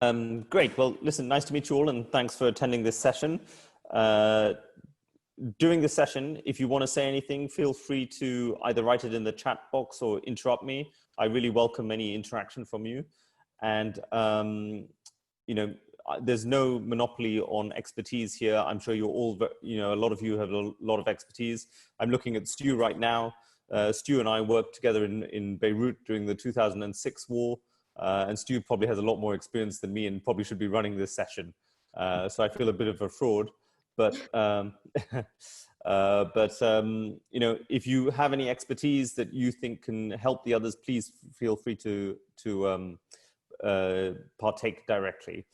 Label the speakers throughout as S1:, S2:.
S1: Great. Well, listen, nice to meet you all, and thanks for attending this session. During the session, if you want to say anything, feel free to either write it in the chat box or interrupt me. I really welcome any interaction from you. And, there's no monopoly on expertise here. I'm sure you're all, a lot of you have a lot of expertise. I'm looking at Stu right now. Stu and I worked together in Beirut during the 2006 war. And Stu probably has a lot more experience than me and probably should be running this session. So I feel a bit of a fraud. But, if you have any expertise that you think can help the others, please feel free to partake directly.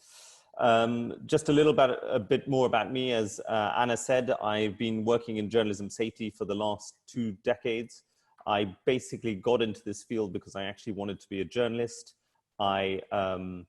S1: Just a bit more about me. As Anna said, I've been working in journalism safety for the last 2 decades. I basically got into this field because I actually wanted to be a journalist. I'm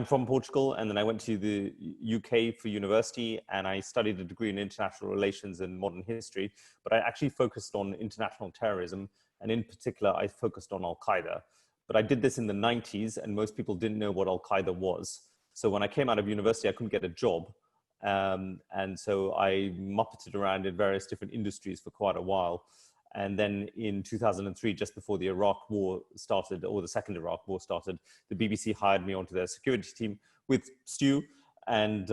S1: from Portugal, and then I went to the UK for university, and I studied a degree in international relations and modern history, but I actually focused on international terrorism, and in particular, I focused on Al-Qaeda. But I did this in the 90s, and most people didn't know what Al-Qaeda was. So when I came out of university, I couldn't get a job. And so I muppeted around in various different industries for quite a while. And then in 2003, just before the Iraq war started, or the second Iraq war started, the BBC hired me onto their security team with Stu. And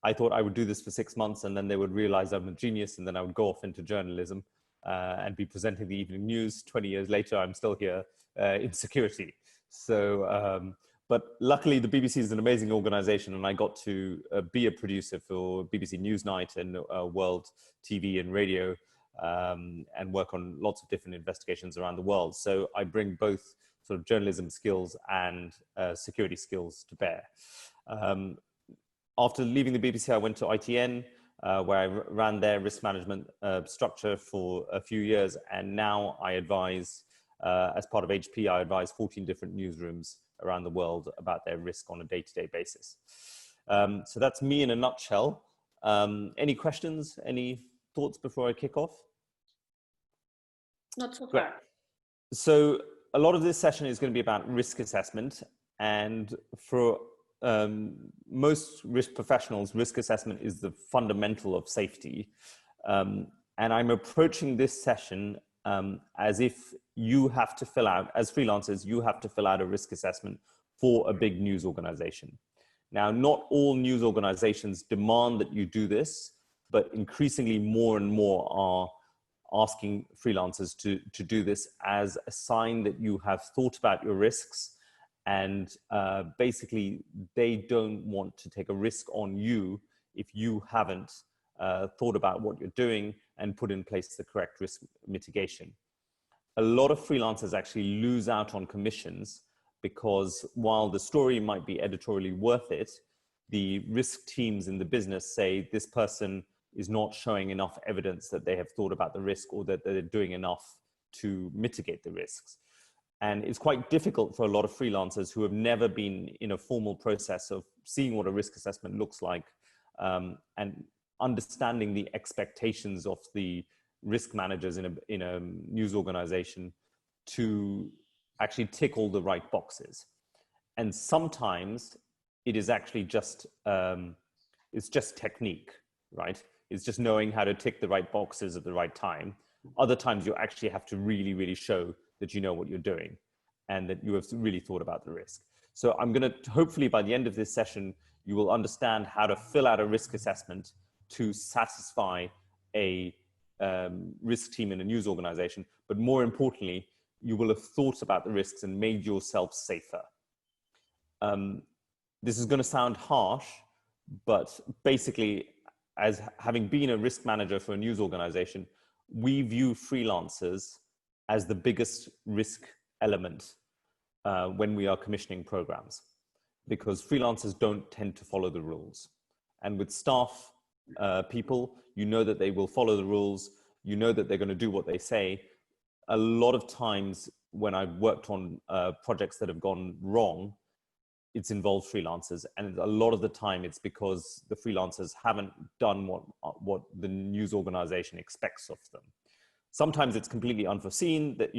S1: I thought I would do this for 6 months, and then they would realize I'm a genius, and then I would go off into journalism and be presenting the evening news. 20 years later, I'm still here in security. So, but luckily the BBC is an amazing organization, and I got to be a producer for BBC Newsnight and World TV and Radio, and work on lots of different investigations around the world. So I bring both sort of journalism skills and security skills to bear. After leaving the BBC, I went to ITN, where I ran their risk management structure for a few years. And now I advise, as part of HP, I advise 14 different newsrooms around the world about their risk on a day-to-day basis. So that's me in a nutshell. Any questions, any thoughts before I kick off?
S2: Not so far.
S1: Great. So a lot of this session is going to be about risk assessment, and for most risk professionals, risk assessment is the fundamental of safety. And I'm approaching this session as if you have to fill out, as freelancers, you have to fill out a risk assessment for a big news organization. Now, not all news organizations demand that you do this, but increasingly more and more are asking freelancers to do this as a sign that you have thought about your risks, and basically they don't want to take a risk on you if you haven't thought about what you're doing and put in place the correct risk mitigation. A lot of freelancers actually lose out on commissions because while the story might be editorially worth it, the risk teams in the business say this person is not showing enough evidence that they have thought about the risk or that they're doing enough to mitigate the risks. And it's quite difficult for a lot of freelancers who have never been in a formal process of seeing what a risk assessment looks like, and understanding the expectations of the risk managers in a news organization to actually tick all the right boxes. And sometimes it is actually just, it's just technique, right? It's just knowing how to tick the right boxes at the right time. Other times you actually have to really, really show that you know what you're doing and that you have really thought about the risk. So I'm going to, hopefully by the end of this session, you will understand how to fill out a risk assessment to satisfy a risk team in a news organization. But more importantly, you will have thought about the risks and made yourself safer. This is going to sound harsh, but basically, as having been a risk manager for a news organization, we view freelancers as the biggest risk element when we are commissioning programs, because freelancers don't tend to follow the rules. And with staff people, you know that they will follow the rules, you know that they're going to do what they say. A lot of times when I've worked on projects that have gone wrong, it's involved freelancers, and a lot of the time it's because the freelancers haven't done what the news organization expects of them. Sometimes it's completely unforeseen that,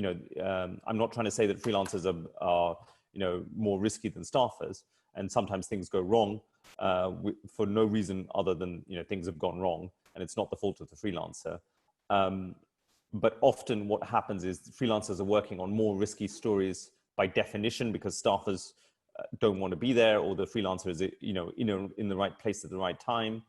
S1: I'm not trying to say that freelancers are more risky than staffers. And sometimes things go wrong for no reason other than, things have gone wrong and it's not the fault of the freelancer. But often what happens is freelancers are working on more risky stories by definition because staffers don't want to be there, or the freelancer is, in the right place at the right time.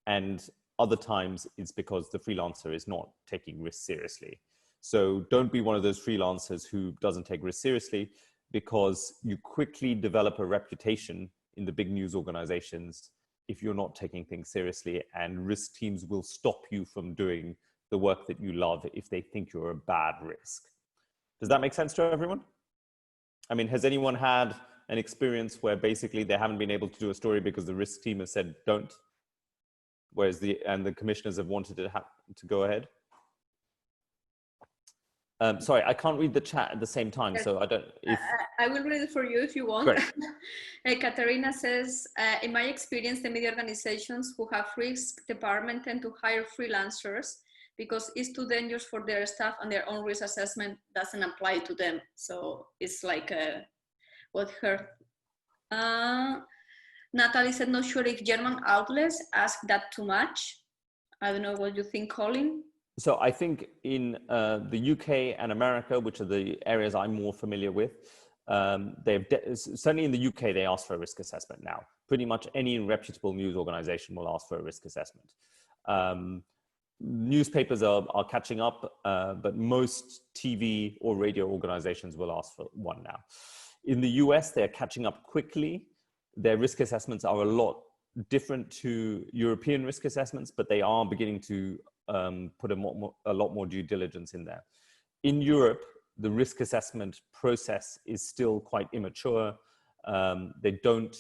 S1: And other times it's because the freelancer is not taking risks seriously. So don't be one of those freelancers who doesn't take risks seriously, because you quickly develop a reputation in the big news organizations if you're not taking things seriously, and risk teams will stop you from doing the work that you love if they think you're a bad risk. Does that make sense to everyone? I mean, has anyone had an experience where basically they haven't been able to do a story because the risk team has said don't, whereas the commissioners have wanted to go ahead? Sorry, I can't read the chat at the same time, so I don't.
S2: I will read it for you if you want. Katerina says, in my experience, the media organizations who have risk department tend to hire freelancers because it's too dangerous for their staff and their own risk assessment doesn't apply to them. So it's like what hurt. Natalie said, not sure if German outlets ask that too much. I don't know what you think, Colin.
S1: So I think in the UK and America, which are the areas I'm more familiar with, certainly in the UK, they ask for a risk assessment now. Pretty much any reputable news organization will ask for a risk assessment. Newspapers are catching up, but most TV or radio organizations will ask for one now. In the US, they're catching up quickly. Their risk assessments are a lot different to European risk assessments, but they are beginning to put a lot more due diligence in there. In Europe, the risk assessment process is still quite immature. They don't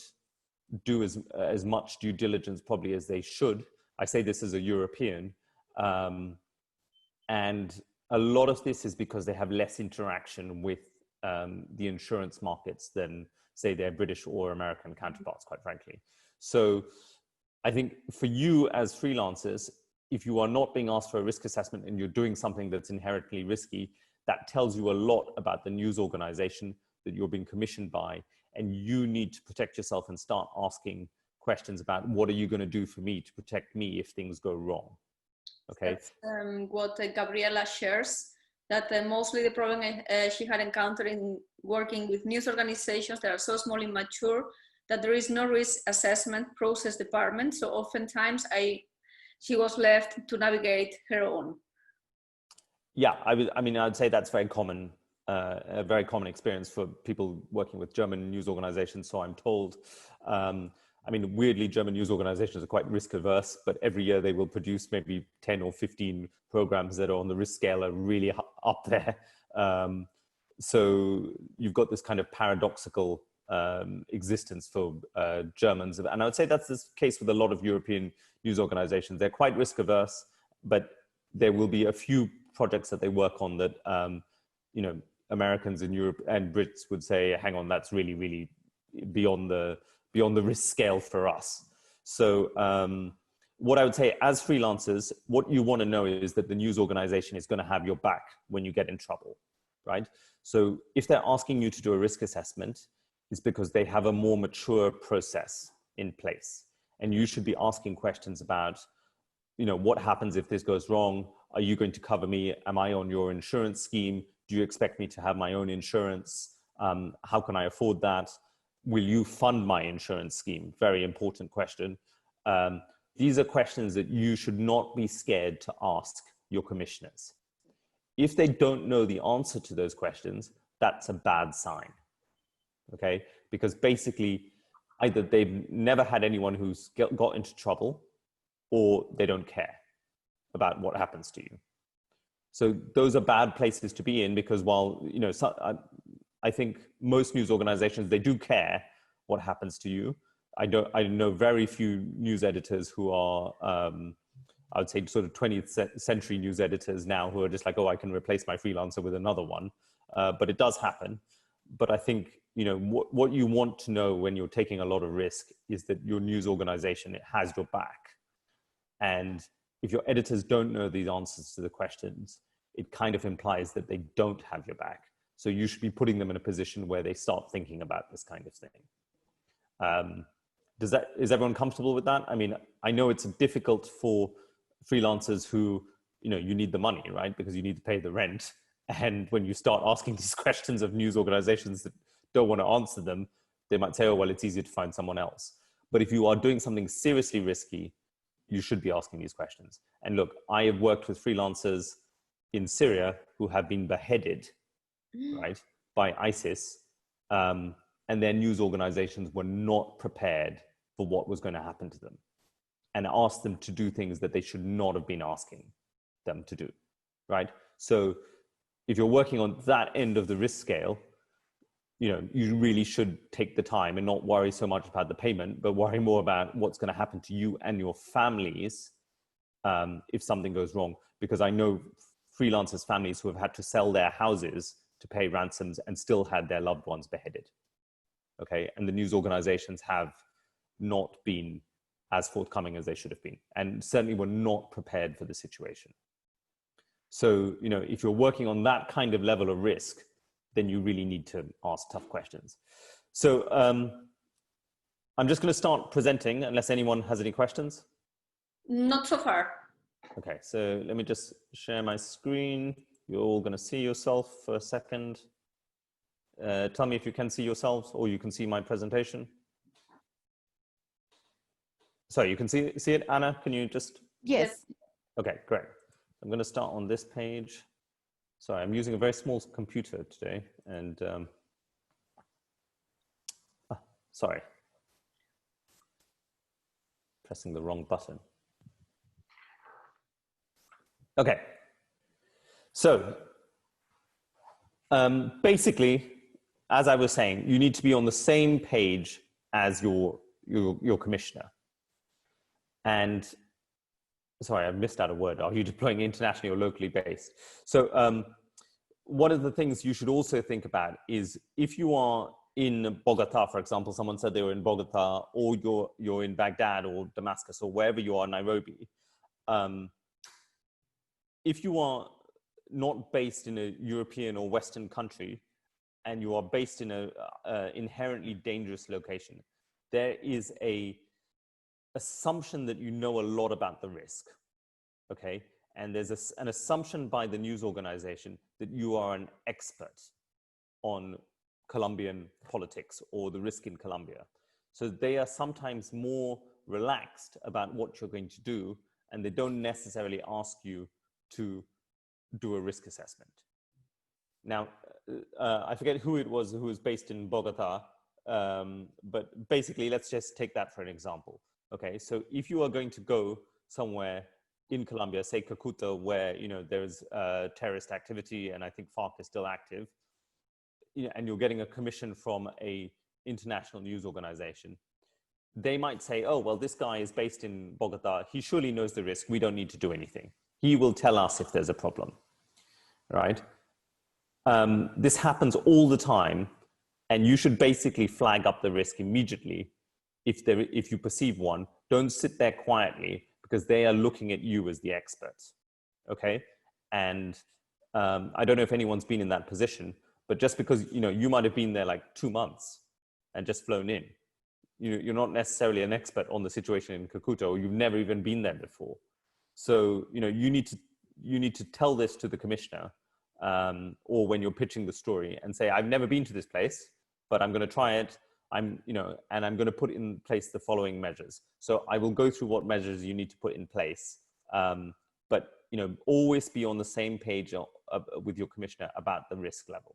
S1: do as much due diligence probably as they should. I say this as a European. And a lot of this is because they have less interaction with the insurance markets than, say, their British or American counterparts, quite frankly. So I think for you as freelancers, if you are not being asked for a risk assessment and you're doing something that's inherently risky, that tells you a lot about the news organization that you're being commissioned by. And you need to protect yourself and start asking questions about, what are you going to do for me to protect me if things go wrong? Okay.
S2: That's what Gabriela shares, that mostly the problem she had encountered in working with news organizations that are so small and mature that there is no risk assessment process department. So oftentimes she was left to navigate her own.
S1: Yeah, I'd say that's very common, a very common experience for people working with German news organizations, so I'm told. Weirdly, German news organizations are quite risk averse, but every year they will produce maybe 10 or 15 programs that are on the risk scale are really up there. So you've got this kind of paradoxical existence for Germans. And I would say that's the case with a lot of European news organizations. They're quite risk averse, but there will be a few projects that they work on that, Americans in Europe and Brits would say, hang on, that's really, really beyond the risk scale for us. So what I would say as freelancers, what you want to know is that the news organization is going to have your back when you get in trouble, right? So if they're asking you to do a risk assessment, it's because they have a more mature process in place. And you should be asking questions about, what happens if this goes wrong? Are you going to cover me? Am I on your insurance scheme? Do you expect me to have my own insurance? How can I afford that? Will you fund my insurance scheme? Very important question. These are questions that you should not be scared to ask your commissioners. If they don't know the answer to those questions, that's a bad sign, okay? Because basically, either they've never had anyone who's got into trouble, or they don't care about what happens to you. So those are bad places to be in, because while, I think most news organizations, they do care what happens to you. I know very few news editors who are, I would say sort of 20th century news editors now who are just like, oh, I can replace my freelancer with another one. But it does happen. But I think, what you want to know when you're taking a lot of risk is that your news organization, it has your back. And if your editors don't know the answers to the questions, it kind of implies that they don't have your back. So you should be putting them in a position where they start thinking about this kind of thing. Is everyone comfortable with that? I mean, I know it's difficult for freelancers who, you need the money, right? Because you need to pay the rent. And when you start asking these questions of news organizations that don't want to answer them, they might say, oh, well, it's easier to find someone else. But if you are doing something seriously risky, you should be asking these questions. And look, I have worked with freelancers in Syria who have been beheaded, right, by ISIS, and their news organizations were not prepared for what was going to happen to them, and asked them to do things that they should not have been asking them to do, right? So if you're working on that end of the risk scale, you really should take the time and not worry so much about the payment, but worry more about what's going to happen to you and your families if something goes wrong. Because I know freelancers' families who have had to sell their houses to pay ransoms and still had their loved ones beheaded. Okay, and the news organizations have not been as forthcoming as they should have been, and certainly were not prepared for the situation. So, if you're working on that kind of level of risk, then you really need to ask tough questions. So I'm just going to start presenting unless anyone has any questions.
S2: Not so far.
S1: Okay, so let me just share my screen. You're all going to see yourself for a second. Tell me if you can see yourselves or you can see my presentation. Sorry, you can see it, Anna? Can you just?
S2: Yes.
S1: Okay, great. I'm going to start on this page. Sorry, I'm using a very small computer today, and sorry, pressing the wrong button. Okay, so basically, as I was saying, you need to be on the same page as your commissioner. And sorry, I missed out a word. Are you deploying internationally or locally based? So one of the things you should also think about is if you are in Bogota, for example, someone said they were in Bogota, or you're in Baghdad or Damascus or wherever you are, Nairobi. If you are not based in a European or Western country, and you are based in a inherently dangerous location, there is a assumption that you know a lot about the risk, okay? And there's an assumption by the news organization that you are an expert on Colombian politics or the risk in Colombia. So they are sometimes more relaxed about what you're going to do, and they don't necessarily ask you to do a risk assessment. Now, I forget who it was who was based in Bogota, but basically, let's just take that for an example. Okay, so if you are going to go somewhere in Colombia, say Cucuta, where there's terrorist activity, and I think FARC is still active, and you're getting a commission from an international news organization, they might say, oh, well, this guy is based in Bogota. He surely knows the risk. We don't need to do anything. He will tell us if there's a problem, right? This happens all the time, and you should basically flag up the risk immediately if you perceive one. Don't sit there quietly, because they are looking at you as the experts, okay? And I don't know if anyone's been in that position, but just because you might have been there like 2 months and just flown in, you're not necessarily an expert on the situation in Cucuta, or you've never even been there before. So you need to tell this to the commissioner, or when you're pitching the story, and say, I've never been to this place, but I'm going to try it. And I'm going to put in place the following measures. So I will go through what measures you need to put in place, but always be on the same page with your commissioner about the risk level.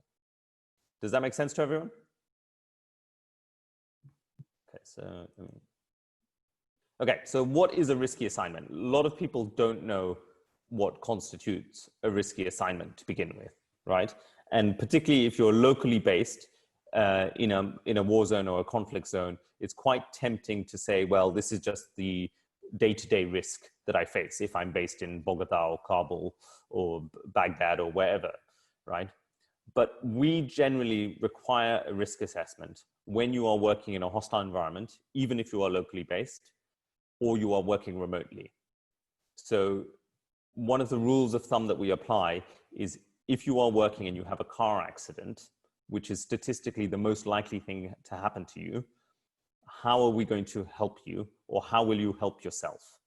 S1: Does that make sense to everyone? Okay, so what is a risky assignment? A lot of people don't know what constitutes a risky assignment to begin with, right? And particularly if you're locally based, in a war zone or a conflict zone, it's quite tempting to say, well, this is just the day-to-day risk that I face if I'm based in Bogota or Kabul or Baghdad or wherever, right? But we generally require a risk assessment when you are working in a hostile environment, even if you are locally based or you are working remotely. So one of the rules of thumb that we apply is if you are working and you have a car accident, which is statistically the most likely thing to happen to you, how are we going to help you, or how will you help yourself?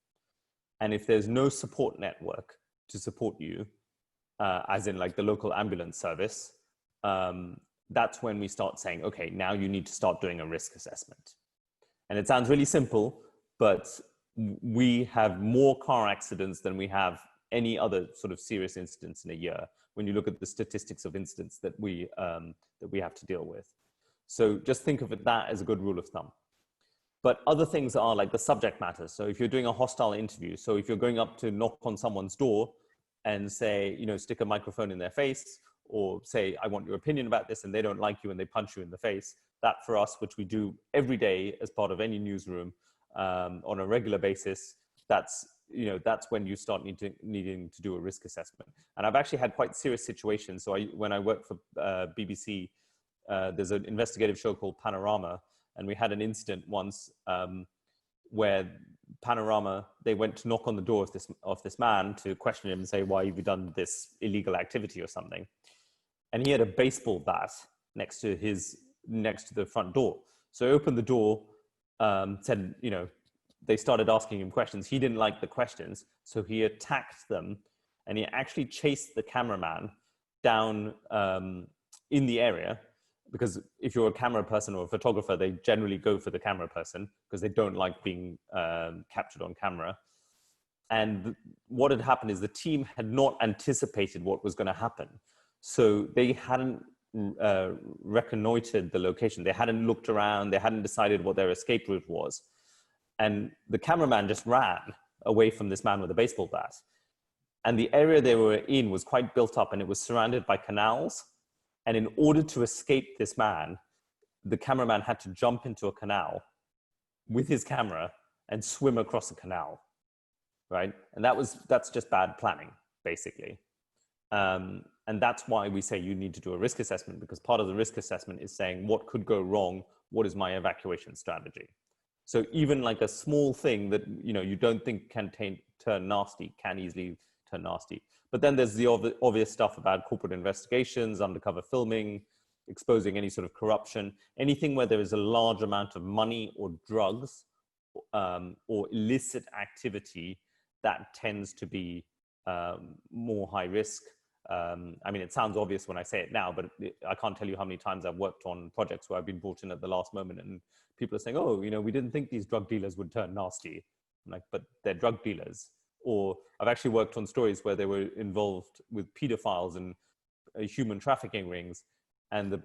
S1: And if there's no support network to support you, as in like the local ambulance service, that's when we start saying, okay, now you need to start doing a risk assessment. And it sounds really simple, but we have more car accidents than we have any other sort of serious incidents in a year, when you look at the statistics of incidents that we have to deal with. So just think of that as a good rule of thumb. But other things are like the subject matter. So if you're doing a hostile interview, so if you're going up to knock on someone's door and say, you know, stick a microphone in their face, or say, I want your opinion about this, and they don't like you and they punch you in the face, that for us, which we do every day as part of any newsroom on a regular basis, that's when you start needing to do a risk assessment. And I've actually had quite serious situations. So when I worked for BBC, there's an investigative show called Panorama, and we had an incident once where Panorama, they went to knock on the door of this man to question him and say, why have you done this illegal activity or something? And he had a baseball bat next to the front door. So I opened the door, said, you know, they started asking him questions. He didn't like the questions, so he attacked them, and he actually chased the cameraman down in the area, because if you're a camera person or a photographer, they generally go for the camera person because they don't like being captured on camera. And what had happened is the team had not anticipated what was going to happen. So they hadn't reconnoitered the location. They hadn't looked around. They hadn't decided what their escape route was. And the cameraman just ran away from this man with a baseball bat. And the area they were in was quite built up, and it was surrounded by canals. And in order to escape this man, the cameraman had to jump into a canal with his camera and swim across the canal, right? And that's just bad planning, basically. And that's why we say you need to do a risk assessment, because part of the risk assessment is saying what could go wrong, what is my evacuation strategy? So even like a small thing that you don't think can turn nasty can easily turn nasty. But then there's the obvious stuff about corporate investigations, undercover filming, exposing any sort of corruption, anything where there is a large amount of money or drugs or illicit activity that tends to be more high risk. I mean, it sounds obvious when I say it now, but I can't tell you how many times I've worked on projects where I've been brought in at the last moment and people are saying, oh, we didn't think these drug dealers would turn nasty. I'm like, but they're drug dealers. Or I've actually worked on stories where they were involved with pedophiles and human trafficking rings. And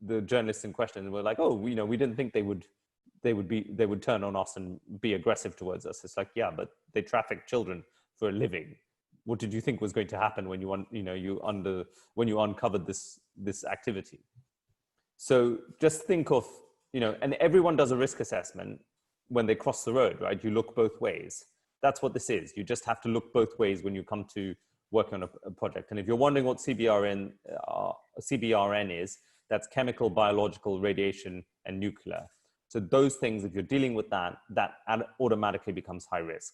S1: the journalists in question were like, oh, we didn't think they would turn on us and be aggressive towards us. It's like, yeah, but they traffic children for a living. What did you think was going to happen when you uncovered this activity? So just think of, and everyone does a risk assessment when they cross the road, right? You look both ways. That's what this is. You just have to look both ways when you come to work on a project. And if you're wondering what CBRN is, that's chemical, biological, radiation, and nuclear. So those things, if you're dealing with that automatically becomes high risk.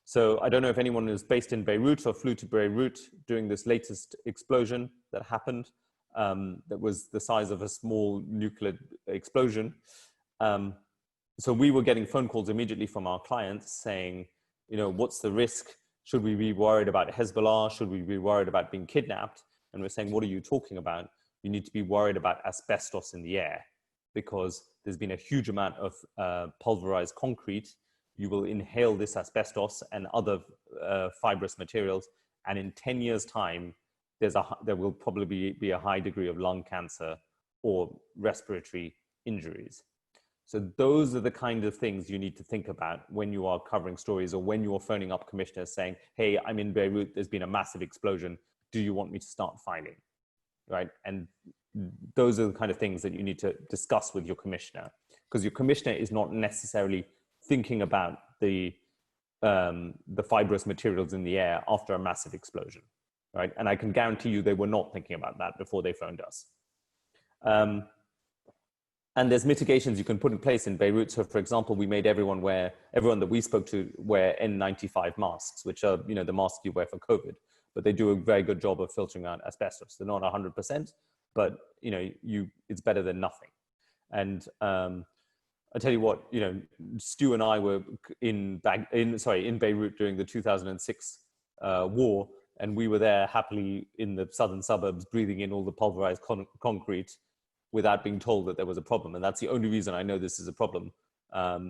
S1: So I don't know if anyone is based in Beirut or flew to Beirut during this latest explosion that happened. That was the size of a small nuclear explosion. So we were getting phone calls immediately from our clients saying, what's the risk? Should we be worried about Hezbollah? Should we be worried about being kidnapped? And we're saying, what are you talking about? You need to be worried about asbestos in the air, because there's been a huge amount of pulverized concrete. You will inhale this asbestos and other fibrous materials. And in 10 years' time, there will probably be a high degree of lung cancer or respiratory injuries. So those are the kind of things you need to think about when you are covering stories, or when you're phoning up commissioners saying, hey, I'm in Beirut, there's been a massive explosion. Do you want me to start filing? Right? And those are the kind of things that you need to discuss with your commissioner, because your commissioner is not necessarily thinking about the fibrous materials in the air after a massive explosion, right? And I can guarantee you they were not thinking about that before they phoned us. And there's mitigations you can put in place in Beirut. So for example, we made everyone that we spoke to wear N95 masks, which are, the masks you wear for COVID. but they do a very good job of filtering out asbestos. They're not 100%, but it's better than nothing. And I tell you what, Stu and I were in Beirut during the 2006 war, and we were there happily in the southern suburbs, breathing in all the pulverized concrete without being told that there was a problem. And that's the only reason I know this is a problem,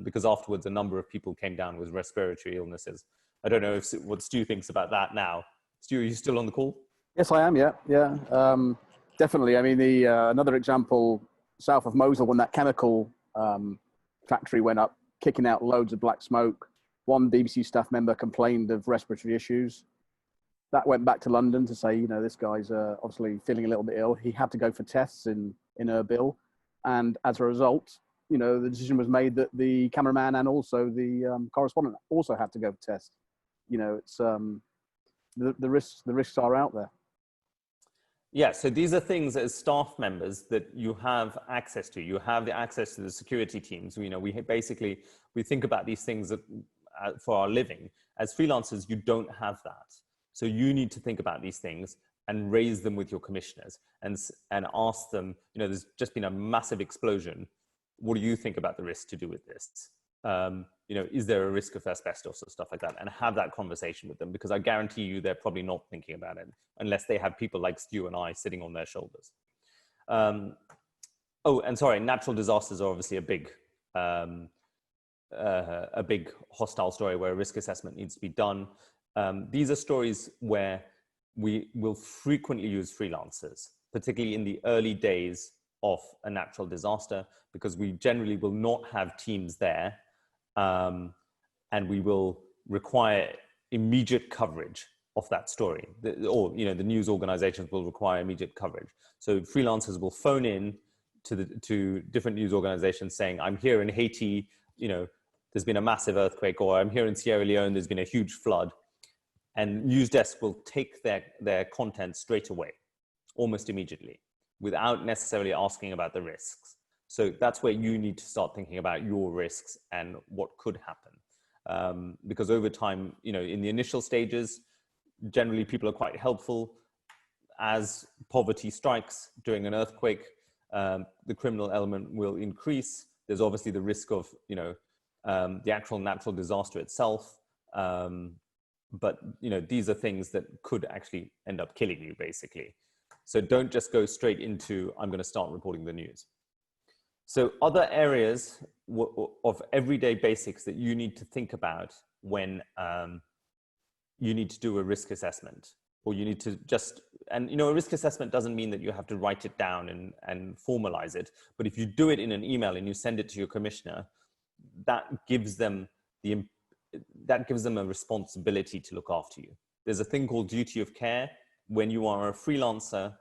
S1: because afterwards a number of people came down with respiratory illnesses. I don't know what Stu thinks about that now. Stu, are you still on the call?
S3: Yes, I am. Yeah. Definitely. I mean, another example south of Mosul, when that chemical factory went up, kicking out loads of black smoke. One BBC staff member complained of respiratory issues. That went back to London to say, this guy's obviously feeling a little bit ill. He had to go for tests in Erbil. And as a result, the decision was made that the cameraman and also the correspondent also had to go for tests. It's the risks are out there.
S1: Yeah, so these are things as staff members that you have access to. You have the access to the security teams. We think about these things for our living. As freelancers, you don't have that. So you need to think about these things and raise them with your commissioners and ask them, there's just been a massive explosion. What do you think about the risk to do with this? Is there a risk of asbestos or stuff like that? And have that conversation with them, because I guarantee you they're probably not thinking about it unless they have people like Stu and I sitting on their shoulders. And sorry, natural disasters are obviously a big hostile story where a risk assessment needs to be done. These are stories where we will frequently use freelancers, particularly in the early days of a natural disaster, because we generally will not have teams there, and we will require immediate coverage of that story. The news organizations will require immediate coverage. So freelancers will phone in to different news organizations saying, I'm here in Haiti, there's been a massive earthquake, or I'm here in Sierra Leone, there's been a huge flood. And news desks will take their content straight away, almost immediately, without necessarily asking about the risks. So that's where you need to start thinking about your risks and what could happen. Because over time, in the initial stages, generally people are quite helpful. As poverty strikes during an earthquake, the criminal element will increase. There's obviously the risk of, the actual natural disaster itself. But these are things that could actually end up killing you, basically. So don't just go straight into, I'm going to start reporting the news. So other areas of everyday basics that you need to think about when you need to do a risk assessment, or you need to a risk assessment doesn't mean that you have to write it down and formalize it. But if you do it in an email and you send it to your commissioner, that gives them a responsibility to look after you. There's a thing called duty of care. When you are a freelancer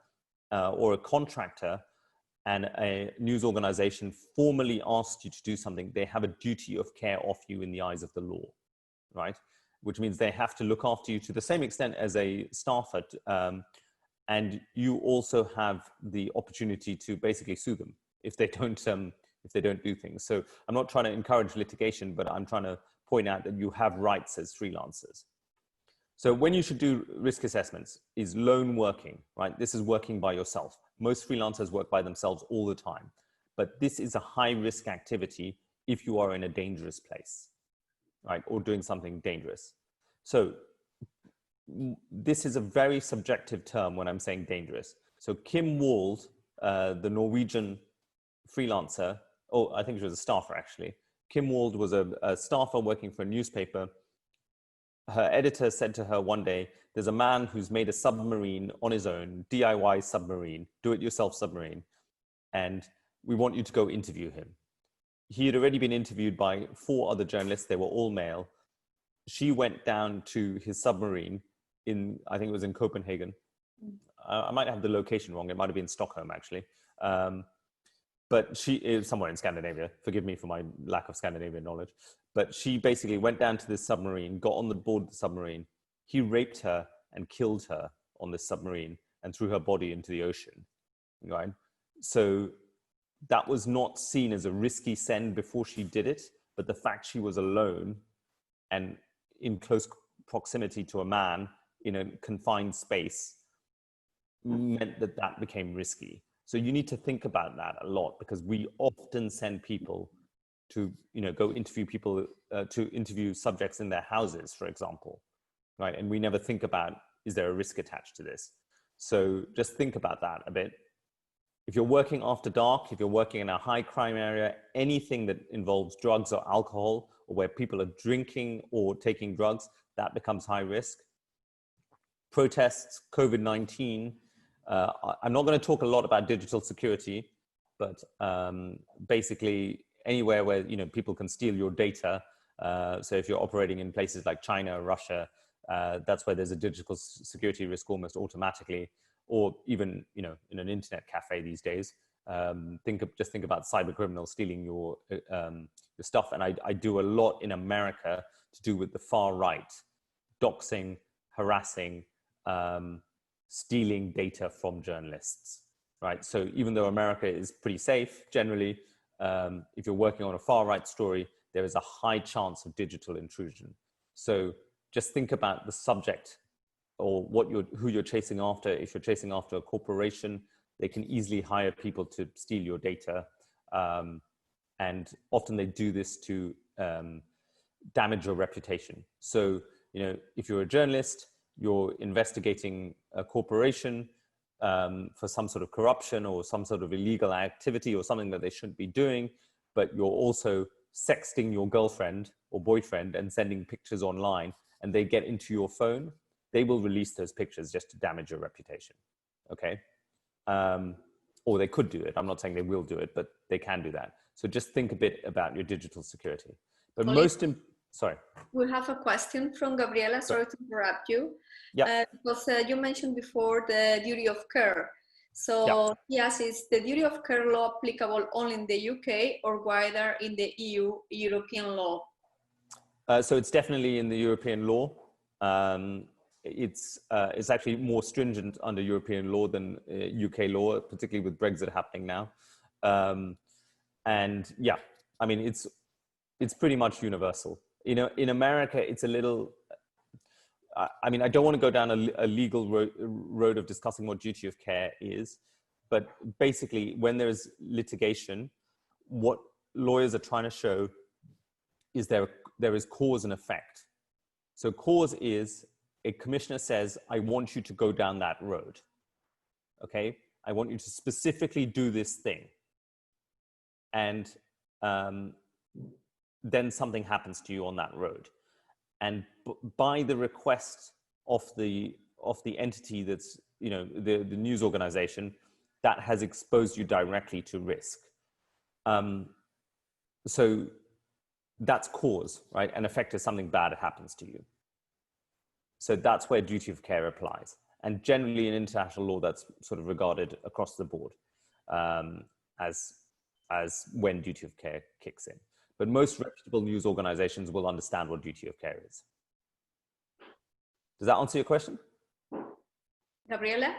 S1: or a contractor and a news organization formally asks you to do something, they have a duty of care of you in the eyes of the law, right? Which means they have to look after you to the same extent as a staffer. And you also have the opportunity to basically sue them if they don't do things. So I'm not trying to encourage litigation, but I'm trying to point out that you have rights as freelancers. So when you should do risk assessments is lone working, right? This is working by yourself. Most freelancers work by themselves all the time, but this is a high risk activity if you are in a dangerous place, right? Or doing something dangerous. So this is a very subjective term when I'm saying dangerous. So Kim Wald, the Norwegian freelancer, I think she was a staffer actually. Kim Wald was a staffer working for a newspaper. Her editor said to her one day, there's a man who's made a submarine on his own, DIY submarine, do-it-yourself submarine, and we want you to go interview him. He had already been interviewed by 4 other journalists. They were all male. She went down to his submarine I think it was in Copenhagen. I might have the location wrong. It might have been Stockholm actually. But she is somewhere in Scandinavia. Forgive me for my lack of Scandinavian knowledge. But she basically went down to this submarine, got on the board of the submarine. He raped her and killed her on this submarine and threw her body into the ocean, right? So that was not seen as a risky send before she did it, but the fact she was alone and in close proximity to a man in a confined space meant that that became risky. So you need to think about that a lot, because we often send people to, go interview people, to interview subjects in their houses, for example, right? And we never think about, is there a risk attached to this? So just think about that a bit. If you're working after dark, if you're working in a high crime area, anything that involves drugs or alcohol, or where people are drinking or taking drugs, that becomes high risk. Protests, COVID-19. I'm not going to talk a lot about digital security, but basically anywhere where people can steal your data. So if you're operating in places like China or Russia, that's where there's a digital security risk almost automatically. Or even in an internet cafe these days, just think about cyber criminals stealing your stuff. And I do a lot in America to do with the far right, doxing, harassing, stealing data from journalists, right? So even though America is pretty safe generally, if you're working on a far right story, there is a high chance of digital intrusion. So just think about the subject, or who you're chasing after. If you're chasing after a corporation, they can easily hire people to steal your data. And often they do this to damage your reputation. So, if you're a journalist, you're investigating a corporation for some sort of corruption or some sort of illegal activity or something that they shouldn't be doing, but you're also sexting your girlfriend or boyfriend and sending pictures online, and they get into your phone, they will release those pictures just to damage your reputation, okay? Or they could do it. I'm not saying they will do it, but they can do that. So just think a bit about your digital security. But sorry.
S2: We have a question from Gabriela, sorry to interrupt you.
S1: Yeah.
S2: Because you mentioned before the duty of care. So yes, is the duty of care law applicable only in the UK or wider in the European law?
S1: So it's definitely in the European law. It's actually more stringent under European law than UK law, particularly with Brexit happening now. And yeah, I mean, it's pretty much universal. In America, it's a little, I mean, I don't want to go down a legal road of discussing what duty of care is, but basically when there's litigation, what lawyers are trying to show is there is cause and effect. So cause is, a commissioner says, I want you to go down that road. Okay, I want you to specifically do this thing. And then something happens to you on that road. And by the request of the entity that's, the news organization, that has exposed you directly to risk. So that's cause, right? And effect is something bad happens to you. So that's where duty of care applies. And generally in international law, that's sort of regarded across the board as when duty of care kicks in. But most reputable news organizations will understand what duty of care is. Does that answer your question?
S2: Gabriela?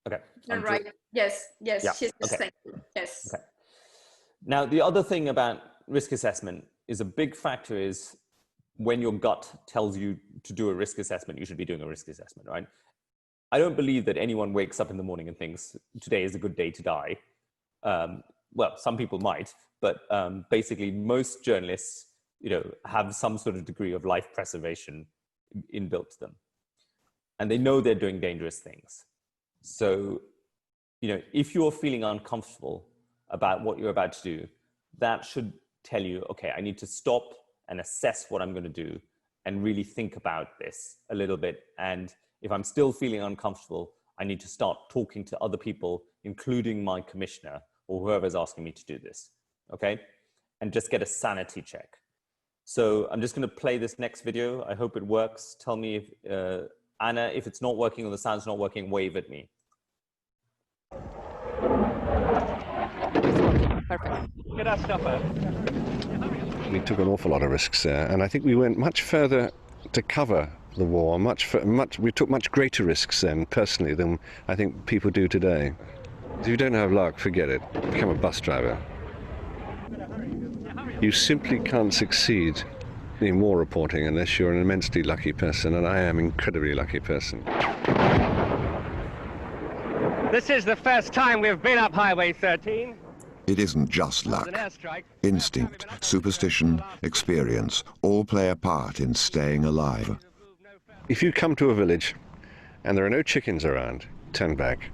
S1: Okay.
S2: Right. Yes. Yeah. She's
S1: okay.
S2: Yes.
S1: Okay. Now, the other thing about risk assessment is a big factor is when your gut tells you to do a risk assessment, you should be doing a risk assessment, right? I don't believe that anyone wakes up in the morning and thinks today is a good day to die. Well, some people might, but basically most journalists, have some sort of degree of life preservation inbuilt to them. And they know they're doing dangerous things. So, if you're feeling uncomfortable about what you're about to do, that should tell you, okay, I need to stop and assess what I'm going to do and really think about this a little bit. And if I'm still feeling uncomfortable, I need to start talking to other people, including my commissioner or whoever's asking me to do this, okay? And just get a sanity check. So I'm just going to play this next video. I hope it works. Tell me if, Anna, if it's not working or the sound's not working, wave at me.
S4: Perfect. Get our stuff out. We took an awful lot of risks there, and I think we went much further to cover the war. We took much greater risks then, personally, than I think people do today. If you don't have luck, forget it. Become a bus driver. You simply can't succeed in war reporting unless you're an immensely lucky person, and I am an incredibly lucky person.
S5: This is the first time we've been up Highway 13.
S6: It isn't just luck. Instinct, superstition, experience all play a part in staying alive.
S4: If you come to a village and there are no chickens around, turn back,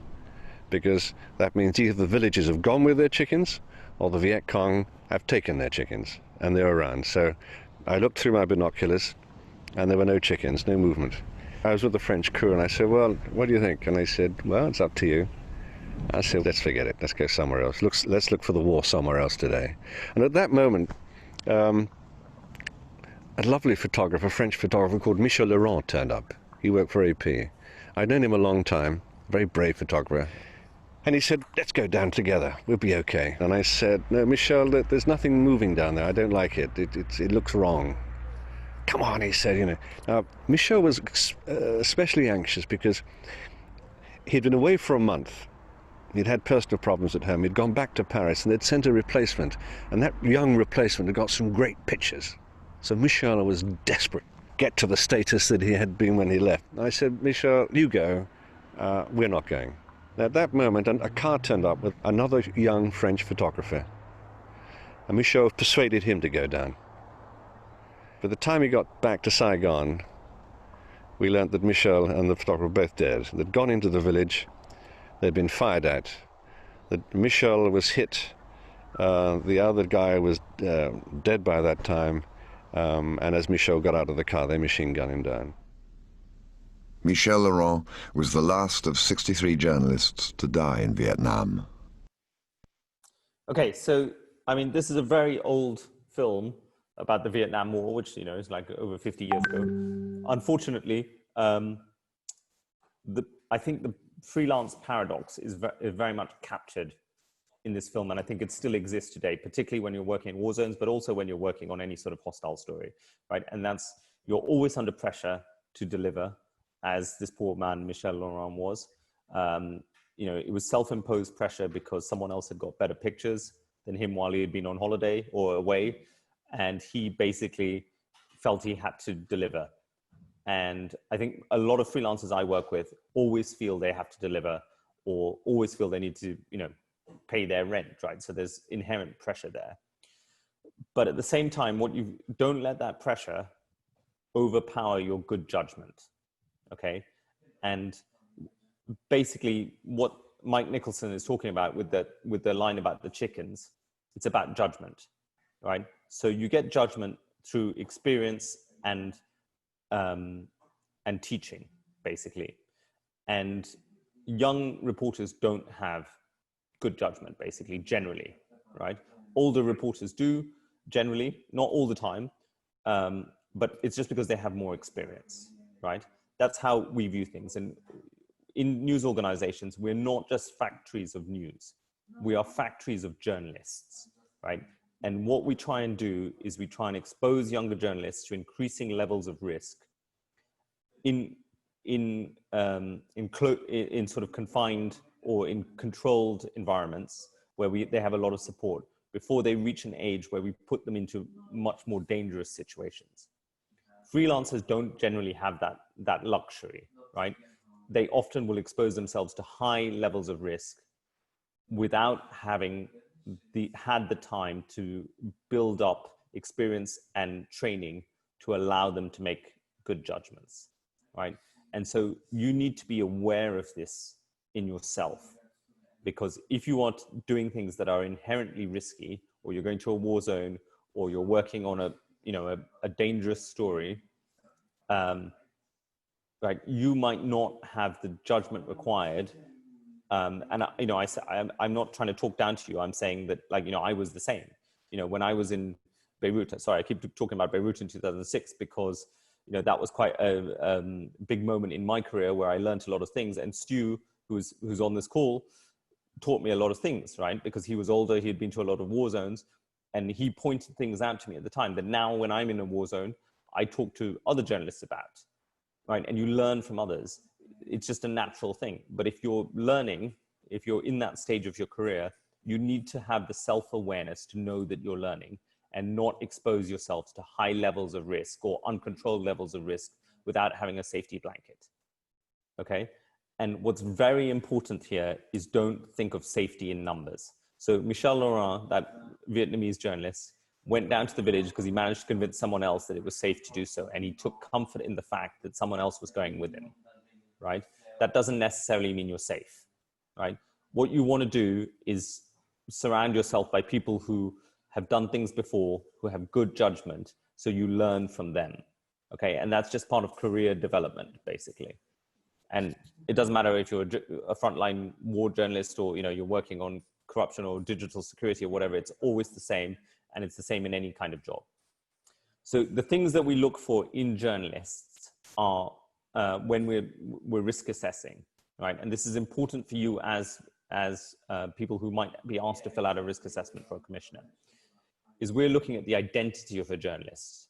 S4: because that means either the villagers have gone with their chickens or the Viet Cong have taken their chickens and they're around. So I looked through my binoculars and there were no chickens, no movement. I was with the French crew and I said, well, what do you think? And they said, well, it's up to you. I said, let's forget it. Let's go somewhere else. Let's look for the war somewhere else today. And at that moment, a lovely photographer, a French photographer called Michel Laurent turned up. He worked for AP. I'd known him a long time, very brave photographer. And he said, let's go down together. We'll be okay. And I said, no, Michel, there's nothing moving down there. I don't like it. It looks wrong. Come on, he said, you know. Now, Michel was especially anxious because he'd been away for a month. He'd had personal problems at home. He'd gone back to Paris and they'd sent a replacement. And that young replacement had got some great pictures. So Michel was desperate to get to the status that he had been when he left. I said, Michel, you go. We're not going. At that moment, a car turned up with another young French photographer. And Michel persuaded him to go down. By the time he got back to Saigon, we learnt that Michel and the photographer were both dead. They'd gone into the village. They'd been fired at. That Michel was hit. The other guy was dead by that time. And as Michel got out of the car, they machine gunned him down.
S6: Michel Laurent was the last of 63 journalists to die in Vietnam.
S1: Okay, so, I mean, this is a very old film about the Vietnam War, which, you know, is like over 50 years ago. Unfortunately, I think the Freelance Paradox is very much captured in this film, and I think it still exists today, particularly when you're working in war zones, but also when you're working on any sort of hostile story, right? And that's, you're always under pressure to deliver, as this poor man, Michel Laurent, was. You know, it was self-imposed pressure because someone else had got better pictures than him while he had been on holiday or away. And he basically felt he had to deliver. And I think a lot of freelancers I work with always feel they have to deliver or always feel they need to, you know, pay their rent, right? So there's inherent pressure there. But at the same time, don't let that pressure overpower your good judgment, okay? And basically what Mike Nicholson is talking about with the line about the chickens, it's about judgment, right? So you get judgment through experience and teaching, basically. And young reporters don't have good judgment, basically, generally, right? Older reporters do, generally, not all the time, but it's just because they have more experience, right? That's how we view things. And in news organizations, we're not just factories of news. We are factories of journalists, right? And what we try and do is we try and expose younger journalists to increasing levels of risk in sort of confined or in controlled environments where they have a lot of support before they reach an age where we put them into much more dangerous situations. Freelancers don't generally have that luxury, right? They often will expose themselves to high levels of risk without having had the time to build up experience and training to allow them to make good judgments, right? And so you need to be aware of this in yourself, because if you are doing things that are inherently risky, or you're going to a war zone, or you're working on a dangerous story, right, you might not have the judgment required. And I'm not trying to talk down to you. I'm saying that, like, I was the same. When I was in Beirut, sorry, I keep talking about Beirut in 2006 because, that was quite a big moment in my career where I learned a lot of things. And Stu, who's on this call, taught me a lot of things, right? Because he was older, he had been to a lot of war zones, and he pointed things out to me at the time that now when I'm in a war zone, I talk to other journalists about, right? And you learn from others. It's just a natural thing. But if you're learning, if you're in that stage of your career, you need to have the self-awareness to know that you're learning and not expose yourselves to high levels of risk or uncontrolled levels of risk without having a safety blanket. Okay? And what's very important here is don't think of safety in numbers. So Michel Laurent, that Vietnamese journalist, went down to the village because he managed to convince someone else that it was safe to do so. And he took comfort in the fact that someone else was going with him, right? That doesn't necessarily mean you're safe, right? What you want to do is surround yourself by people who have done things before, who have good judgment, so you learn from them, okay? And that's just part of career development, basically. And it doesn't matter if you're a frontline war journalist or, you know, you're working on corruption or digital security or whatever, it's always the same, and it's the same in any kind of job. So the things that we look for in journalists are when we're risk assessing, right? And this is important for you as people who might be asked to fill out a risk assessment for a commissioner, is we're looking at the identity of a journalist.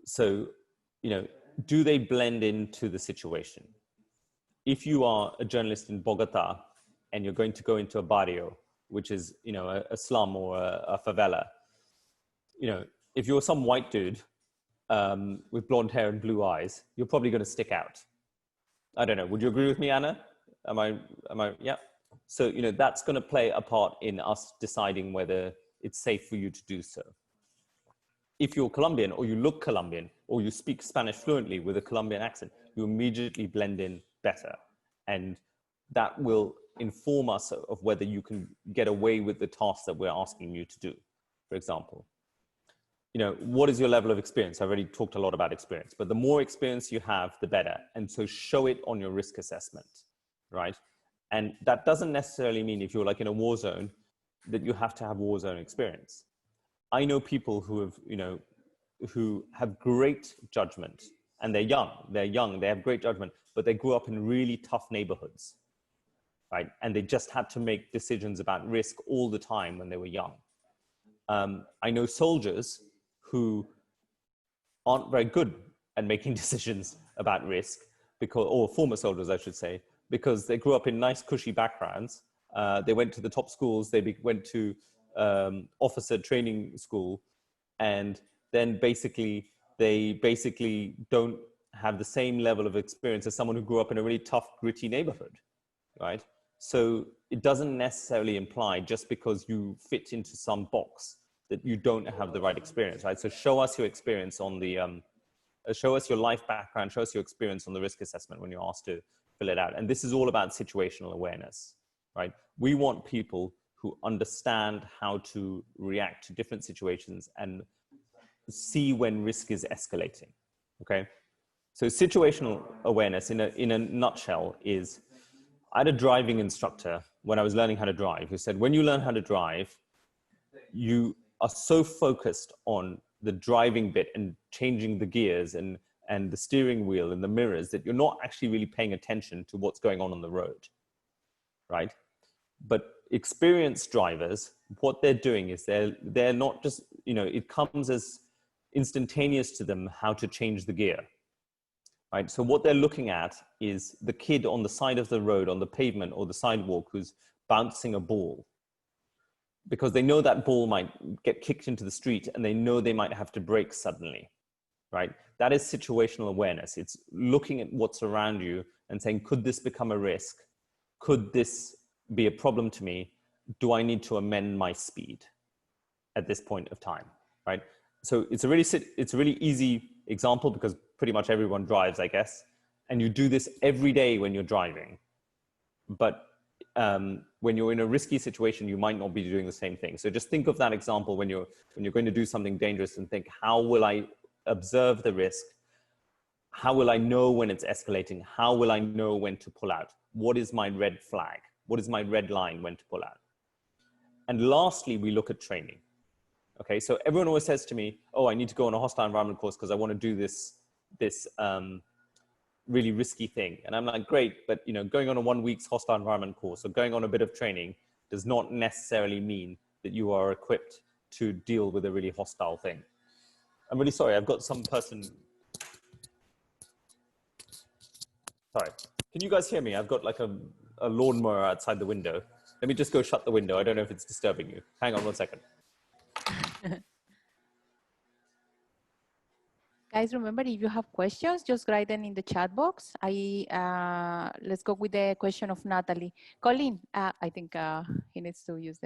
S1: So, you know, do they blend into the situation? If you are a journalist in Bogota and you're going to go into a barrio, which is, you know, a slum or a favela, you know, if you're some white dude with blonde hair and blue eyes, you're probably going to stick out. I don't know. Would you agree with me, Anna? Am I, yeah. So, you know, that's going to play a part in us deciding whether it's safe for you to do so. If you're Colombian or you look Colombian or you speak Spanish fluently with a Colombian accent, you immediately blend in better. And that will inform us of whether you can get away with the tasks that we're asking you to do, for example. You know, what is your level of experience? I've already talked a lot about experience, but the more experience you have, the better. And so show it on your risk assessment, right? And that doesn't necessarily mean if you're like in a war zone that you have to have war zone experience. I know people who have, you know, who have great judgment, and they're young, they have great judgment, but they grew up in really tough neighborhoods, right? And they just had to make decisions about risk all the time when they were young. I know soldiers who aren't very good at making decisions about risk, because, or former soldiers, I should say, because they grew up in nice, cushy backgrounds. They went to the top schools, they went to officer training school, and then they don't have the same level of experience as someone who grew up in a really tough, gritty neighborhood, right? So it doesn't necessarily imply just because you fit into some box that you don't have the right experience, right? So show us your experience on the, show us your life background, show us your experience on the risk assessment when you're asked to fill it out. And this is all about situational awareness, right? We want people who understand how to react to different situations and see when risk is escalating, okay? So situational awareness in a nutshell is, I had a driving instructor when I was learning how to drive who said, when you learn how to drive, you are so focused on the driving bit and changing the gears and the steering wheel and the mirrors that you're not actually really paying attention to what's going on the road, right? But experienced drivers, what they're doing is they're not just, you know, it comes as instantaneous to them how to change the gear, right? So what they're looking at is the kid on the side of the road, on the pavement or the sidewalk who's bouncing a ball, because they know that ball might get kicked into the street and they know they might have to brake suddenly, right? That is situational awareness. It's looking at what's around you and saying, could this become a risk? Could this be a problem to me? Do I need to amend my speed at this point of time, right? So it's a really easy example because pretty much everyone drives, I guess. And you do this every day when you're driving. But when you're in a risky situation, you might not be doing the same thing. So just think of that example when you're going to do something dangerous and think, how will I observe the risk? How will I know when it's escalating? How will I know when to pull out? What is my red flag? What is my red line when to pull out? And lastly, we look at training. Okay, so everyone always says to me, oh, I need to go on a hostile environment course because I want to do this really risky thing. And I'm like, great, but you know, going on a 1 week's hostile environment course or going on a bit of training does not necessarily mean that you are equipped to deal with a really hostile thing. I'm really sorry, I've got some person. Sorry, can you guys hear me? I've got like a lawnmower outside the window. Let me just go shut the window. I don't know if it's disturbing you. Hang on 1 second.
S7: Guys, remember, if you have questions, just write them in the chat box. Let's go with the question of Natalie. Colin, I think he needs to use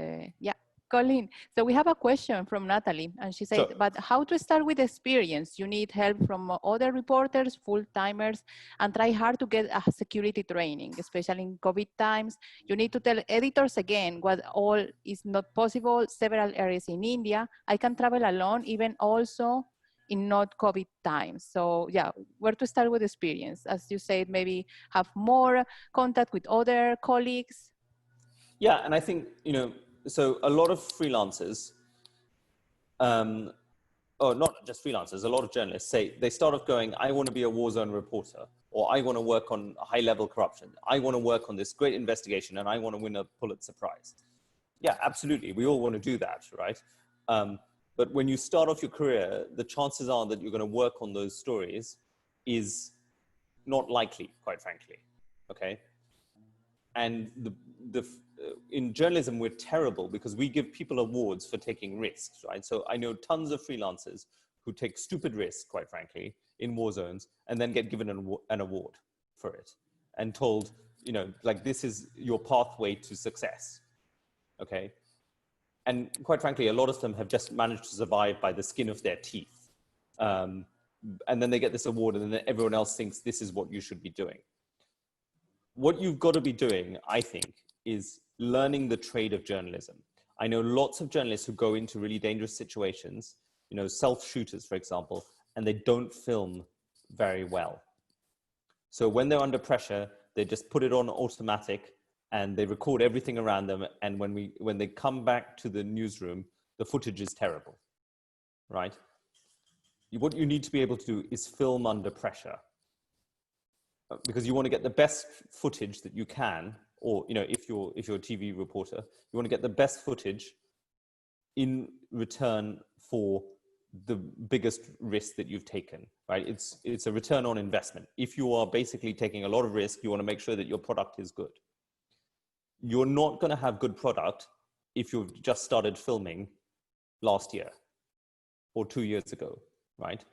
S7: Colin. So we have a question from Natalie, and she said,
S1: Sure.
S7: but how to start with experience? You need help from other reporters, full-timers, and try hard to get a security training, especially in COVID times. You need to tell editors again what all is not possible. Several areas in India. I can travel alone, even also in not COVID times. So yeah, where to start with experience? As you said, maybe have more contact with other colleagues.
S1: Yeah, and I think, so a lot of freelancers, or not just freelancers, a lot of journalists say, they start off going, I want to be a war zone reporter, or I want to work on high level corruption. I want to work on this great investigation and I want to win a Pulitzer Prize. Yeah, absolutely. We all want to do that, right? But when you start off your career, the chances are that you're going to work on those stories is not likely, quite frankly. Okay. And in journalism, we're terrible because we give people awards for taking risks, right? So I know tons of freelancers who take stupid risks, quite frankly, in war zones and then get given an award for it and told, like, this is your pathway to success. Okay. And quite frankly, a lot of them have just managed to survive by the skin of their teeth. And then they get this award and then everyone else thinks this is what you should be doing. What you've got to be doing, I think, is learning the trade of journalism. I know lots of journalists who go into really dangerous situations, self-shooters, for example, and they don't film very well. So when they're under pressure, they just put it on automatic and they record everything around them. And when they come back to the newsroom, the footage is terrible, right? What you need to be able to do is film under pressure, because you want to get the best footage that you can, or, if you're a TV reporter, you want to get the best footage in return for the biggest risk that you've taken, right? It's a return on investment. If you are basically taking a lot of risk, you want to make sure that your product is good. You're not going to have good product if you've just started filming last year or 2 years ago, right?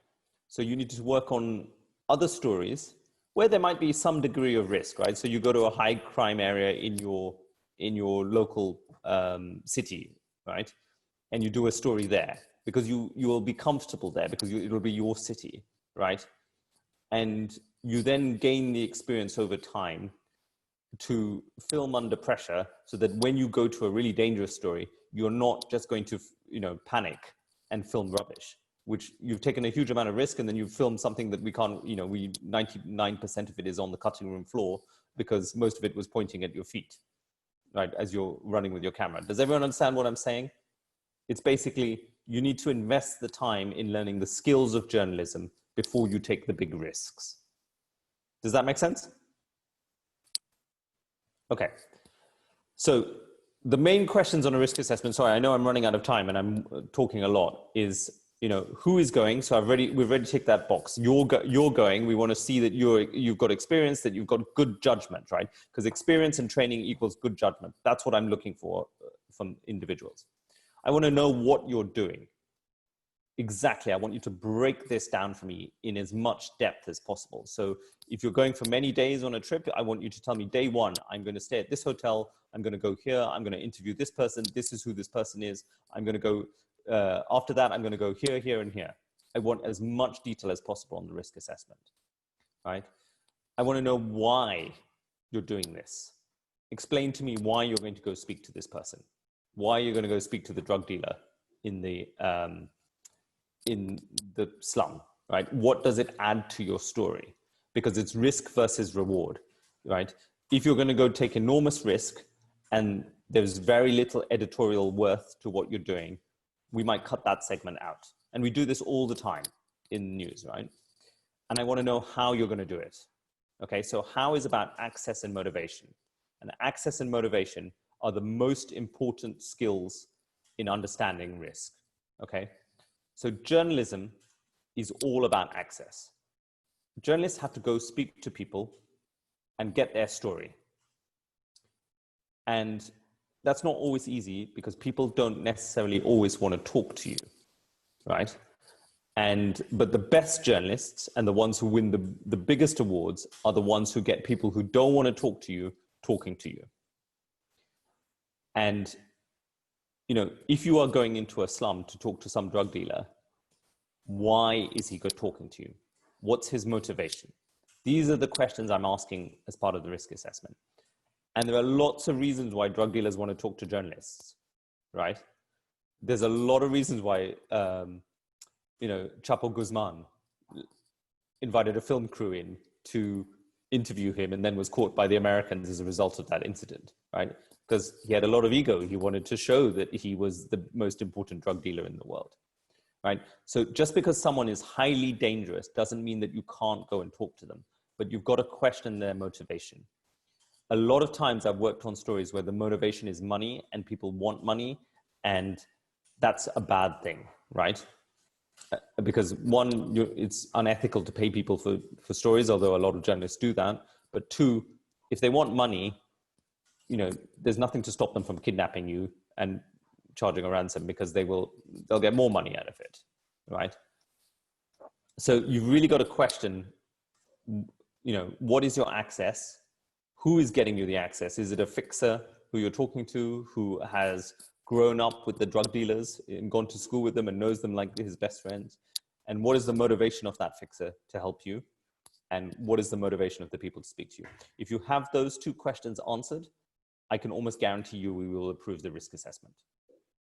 S1: So you need to work on other stories where there might be some degree of risk, right? So you go to a high crime area in your local city, right? And you do a story there because you will be comfortable there because it'll be your city, right? And you then gain the experience over time to film under pressure so that when you go to a really dangerous story, you're not just going to, panic and film rubbish, which you've taken a huge amount of risk and then you film something that we can't, 99% of it is on the cutting room floor because most of it was pointing at your feet, right? As you're running with your camera. Does everyone understand what I'm saying? It's basically, you need to invest the time in learning the skills of journalism before you take the big risks. Does that make sense? Okay. So the main questions on a risk assessment, sorry, I know I'm running out of time and I'm talking a lot, is, who is going? So we've already ticked that box. You're going. We want to see that you've got experience, that you've got good judgment, right? Because experience and training equals good judgment. That's what I'm looking for from individuals. I want to know what you're doing. Exactly. I want you to break this down for me in as much depth as possible. So if you're going for many days on a trip, I want you to tell me day one, I'm going to stay at this hotel. I'm going to go here. I'm going to interview this person. This is who this person is. I'm going to go, after that, I'm going to go here, here, and here. I want as much detail as possible on the risk assessment, right? I want to know why you're doing this. Explain to me why you're going to go speak to this person, why you're going to go speak to the drug dealer in the slum, right? What does it add to your story? Because it's risk versus reward, right? If you're going to go take enormous risk and there's very little editorial worth to what you're doing, we might cut that segment out. And we do this all the time in the news, right? And I want to know how you're going to do it. Okay, so how is about access and motivation. And access and motivation are the most important skills in understanding risk, okay? So journalism is all about access. Journalists have to go speak to people and get their story. And that's not always easy because people don't necessarily always want to talk to you, right? But the best journalists and the ones who win the biggest awards are the ones who get people who don't want to talk to you talking to you. And, you know, if you are going into a slum to talk to some drug dealer, why is he talking to you? What's his motivation? These are the questions I'm asking as part of the risk assessment. And there are lots of reasons why drug dealers want to talk to journalists, right? There's a lot of reasons why, you know, Chapo Guzman invited a film crew in to interview him and then was caught by the Americans as a result of that incident, right? Because he had a lot of ego. He wanted to show that he was the most important drug dealer in the world, right? So just because someone is highly dangerous doesn't mean that you can't go and talk to them, but you've got to question their motivation. A lot of times I've worked on stories where the motivation is money and people want money, and that's a bad thing, right? Because one, it's unethical to pay people for stories, although a lot of journalists do that. But two, if they want money, you know, there's nothing to stop them from kidnapping you and charging a ransom, because they'll get more money out of it, right? So you've really got to question, you know, what is your access? Who is getting you the access? Is it a fixer who you're talking to, who has grown up with the drug dealers and gone to school with them and knows them like his best friends? And what is the motivation of that fixer to help you? And what is the motivation of the people to speak to you? If you have those two questions answered, I can almost guarantee you we will approve the risk assessment,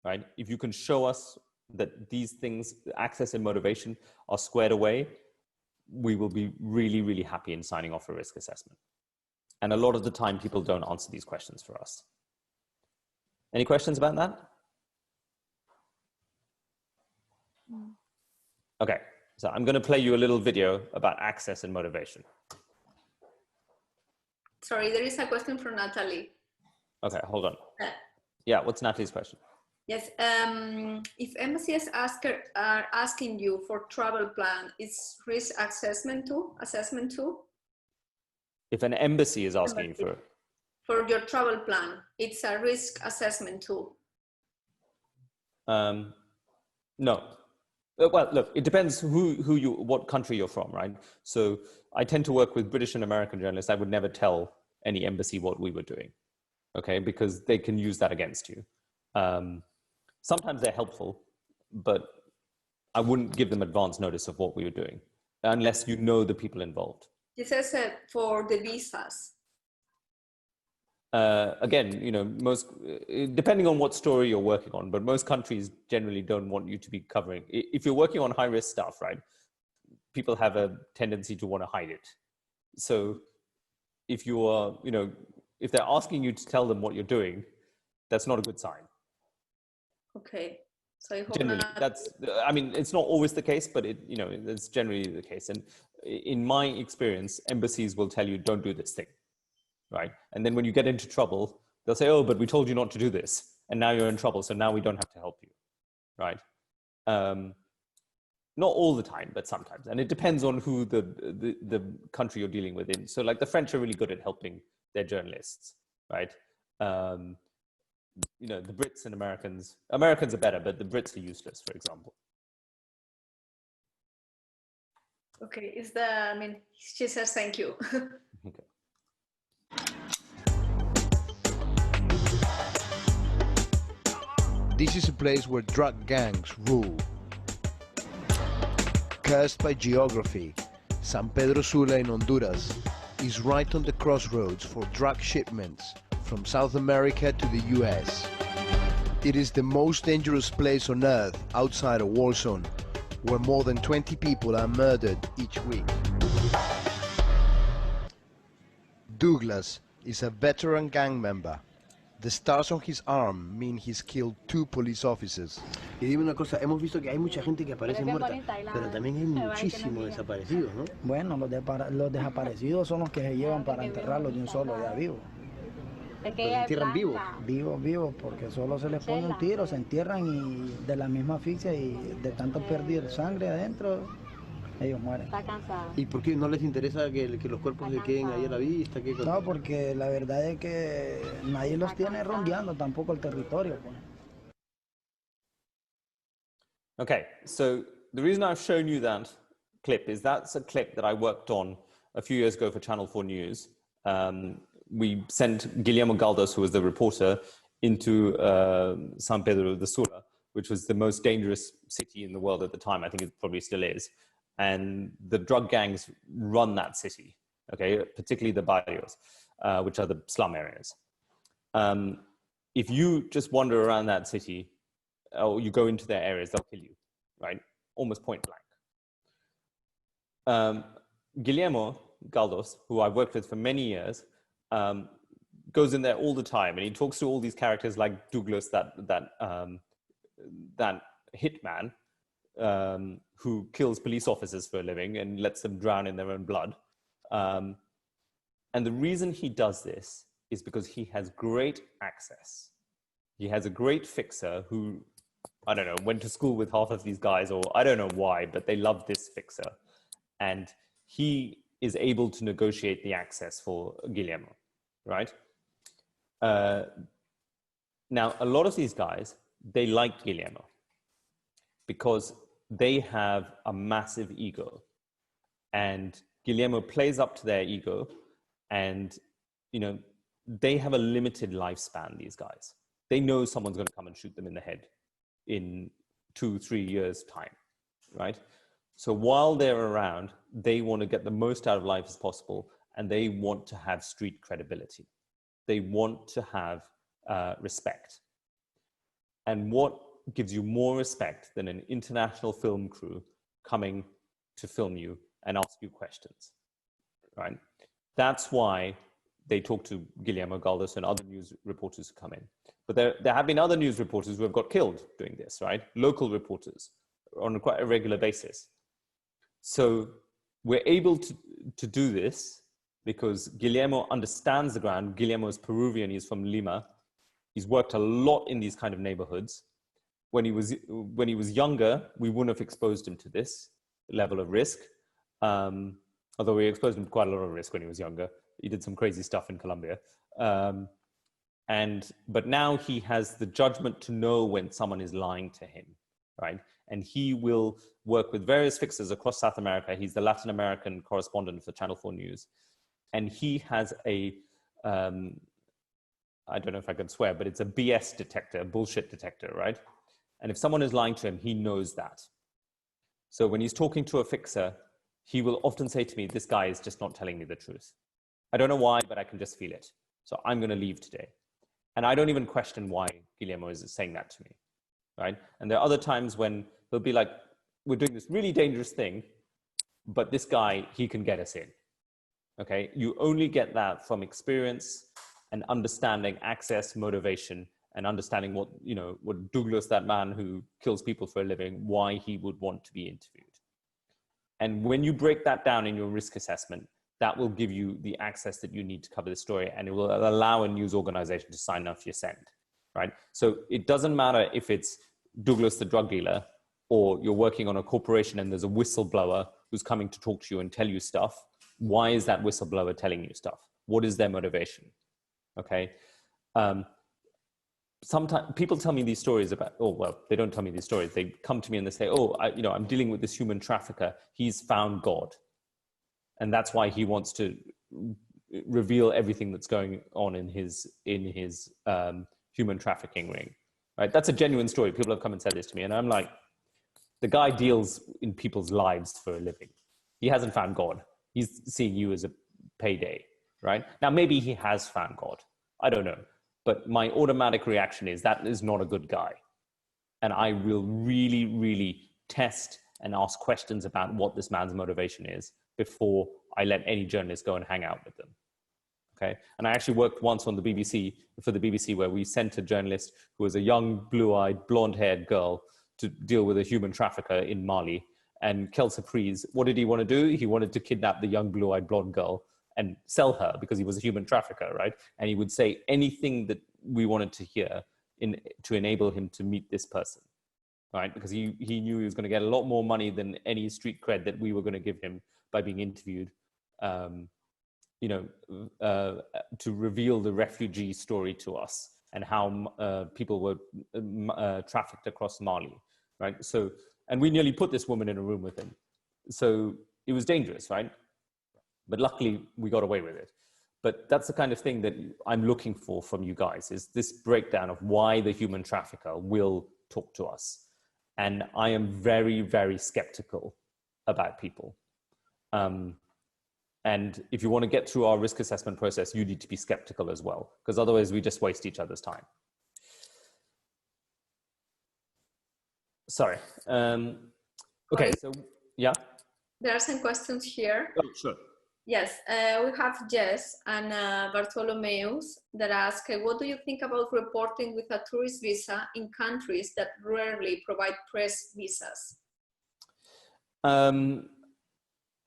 S1: right? If you can show us that these things, access and motivation, are squared away, we will be really, really happy in signing off a risk assessment. And a lot of the time, people don't answer these questions for us. Any questions about that? Okay, so I'm going to play you a little video about access and motivation.
S2: Sorry, there is a question from Natalie.
S1: Okay, hold on. Yeah, what's Natalie's question?
S2: Yes, if embassies are asking you for travel plan, is risk assessment too?
S1: If an embassy is asking you
S2: for your travel plan, it's a risk assessment tool.
S1: No. Well, look, it depends what country you're from, right? So I tend to work with British and American journalists. I would never tell any embassy what we were doing, okay? Because they can use that against you. Sometimes they're helpful, but I wouldn't give them advance notice of what we were doing unless you know the people involved.
S2: It says for the visas.
S1: Again, you know, depending on what story you're working on, but most countries generally don't want you to be covering. If you're working on high risk stuff, right, people have a tendency to want to hide it. So if you are, you know, if they're asking you to tell them what you're doing, that's not a good sign.
S2: Okay. So I hope
S1: generally, I mean, it's not always the case, but you know, it's generally the case. And in my experience, embassies will tell you, don't do this thing. Right? And then when you get into trouble, they'll say, oh, but we told you not to do this. And now you're in trouble. So now we don't have to help you. Right? Not all the time, but sometimes. And it depends on who the country you're dealing with in. So like the French are really good at helping their journalists. Right? You know, the Brits and Americans are better, but the Brits are useless, for example.
S2: Okay. She says thank you.
S1: Okay.
S8: This is a place where drug gangs rule. Cursed by geography, San Pedro Sula in Honduras is right on the crossroads for drug shipments from South America to the US. It is the most dangerous place on earth outside a war zone, where more than 20 people are murdered each week. Douglas is a veteran gang member. The stars on his arm mean he's killed 2 police officers.
S9: Y dime una cosa, hemos visto que hay mucha gente que aparece muerta, pero también hay muchísimos desaparecidos, ¿no?
S10: Bueno, los desaparecidos son los que se llevan para enterrarlos de un solo ya vivo.
S9: ¿Los entierran vivos?
S10: Vivos, porque solo se les pone un tiro, se entierran y de la misma asfixia y de tanto perder sangre adentro, ellos mueren.
S9: Está cansado. ¿Y por qué no les interesa que los cuerpos se queden ahí a la vista?
S10: No, porque la verdad es que nadie los tiene rondeando tampoco el territorio. Pues.
S1: Okay, so the reason I've shown you that clip is that's a clip that I worked on a few years ago for Channel 4 News. We sent Guillermo Galdos, who was the reporter, into San Pedro de Sula, which was the most dangerous city in the world at the time. I think it probably still is. And the drug gangs run that city, okay, particularly the barrios, which are the slum areas. If you just wander around that city, or you go into their areas, they'll kill you, right? Almost point blank. Guillermo Galdos, who I've worked with for many years, goes in there all the time, and he talks to all these characters like Douglas, that hitman who kills police officers for a living and lets them drown in their own blood. And the reason he does this is because he has great access. He has a great fixer who, I don't know, went to school with half of these guys, or I don't know why, but they love this fixer. And he is able to negotiate the access for Guillermo, right? Now, a lot of these guys, they like Guillermo because they have a massive ego. And Guillermo plays up to their ego, and, you know, they have a limited lifespan, these guys. They know someone's going to come and shoot them in the head in 2-3 years' time, right? So while they're around, they want to get the most out of life as possible, and they want to have street credibility. They want to have respect. And what gives you more respect than an international film crew coming to film you and ask you questions, right? That's why they talk to Guillermo Galdos and other news reporters who come in. But there have been other news reporters who have got killed doing this, right? Local reporters on quite a regular basis. So we're able to do this because Guillermo understands the ground. Guillermo is Peruvian, he's from Lima. He's worked a lot in these kind of neighborhoods. When he was younger, we wouldn't have exposed him to this level of risk. Although we exposed him to quite a lot of risk when he was younger. He did some crazy stuff in Colombia. But now he has the judgment to know when someone is lying to him, right? And he will work with various fixers across South America. He's the Latin American correspondent for Channel 4 News. And he has a, I don't know if I can swear, but it's a BS detector, a bullshit detector, right? And if someone is lying to him, he knows that. So when he's talking to a fixer, he will often say to me, this guy is just not telling me the truth. I don't know why, but I can just feel it. So I'm going to leave today. And I don't even question why Guillermo is saying that to me, right? And there are other times when he'll be like, we're doing this really dangerous thing, but this guy, he can get us in, okay? You only get that from experience and understanding access, motivation, and understanding what, you know, what Douglas, that man who kills people for a living, why he would want to be interviewed. And when you break that down in your risk assessment, that will give you the access that you need to cover the story, and it will allow a news organization to sign off your send, right? So it doesn't matter if it's Douglas the drug dealer, or you're working on a corporation and there's a whistleblower who's coming to talk to you and tell you stuff. Why is that whistleblower telling you stuff? What is their motivation? Okay. Sometimes people tell me these stories about, oh, well, they don't tell me these stories. They come to me and they say, oh, I'm dealing with this human trafficker. He's found God. And that's why he wants to reveal everything that's going on in his human trafficking ring, right? That's a genuine story. People have come and said this to me. And I'm like, the guy deals in people's lives for a living. He hasn't found God. He's seeing you as a payday, right? Now, maybe he has found God. I don't know. But my automatic reaction is that is not a good guy. And I will really, really test and ask questions about what this man's motivation is before I let any journalist go and hang out with them. Okay. And I actually worked once on the BBC, for the BBC, where we sent a journalist who was a young, blue-eyed, blonde-haired girl to deal with a human trafficker in Mali. And Kel Surprise, what did he want to do? He wanted to kidnap the young, blue-eyed, blonde girl and sell her because he was a human trafficker, right? And he would say anything that we wanted to hear to enable him to meet this person, right? Because he knew he was going to get a lot more money than any street cred that we were going to give him by being interviewed, to reveal the refugee story to us and how people were trafficked across Mali, right? So, And we nearly put this woman in a room with him. So it was dangerous, right? But luckily we got away with it. But that's the kind of thing that I'm looking for from you guys, is this breakdown of why the human trafficker will talk to us. And I am very, very skeptical about people. And if you want to get through our risk assessment process, you need to be skeptical as well, because otherwise we just waste each other's time. Sorry. Okay, so yeah.
S2: There are some questions here.
S1: Oh, sure.
S2: Yes, we have Jess and Bartholomeus that ask, what do you think about reporting with a tourist visa in countries that rarely provide press visas?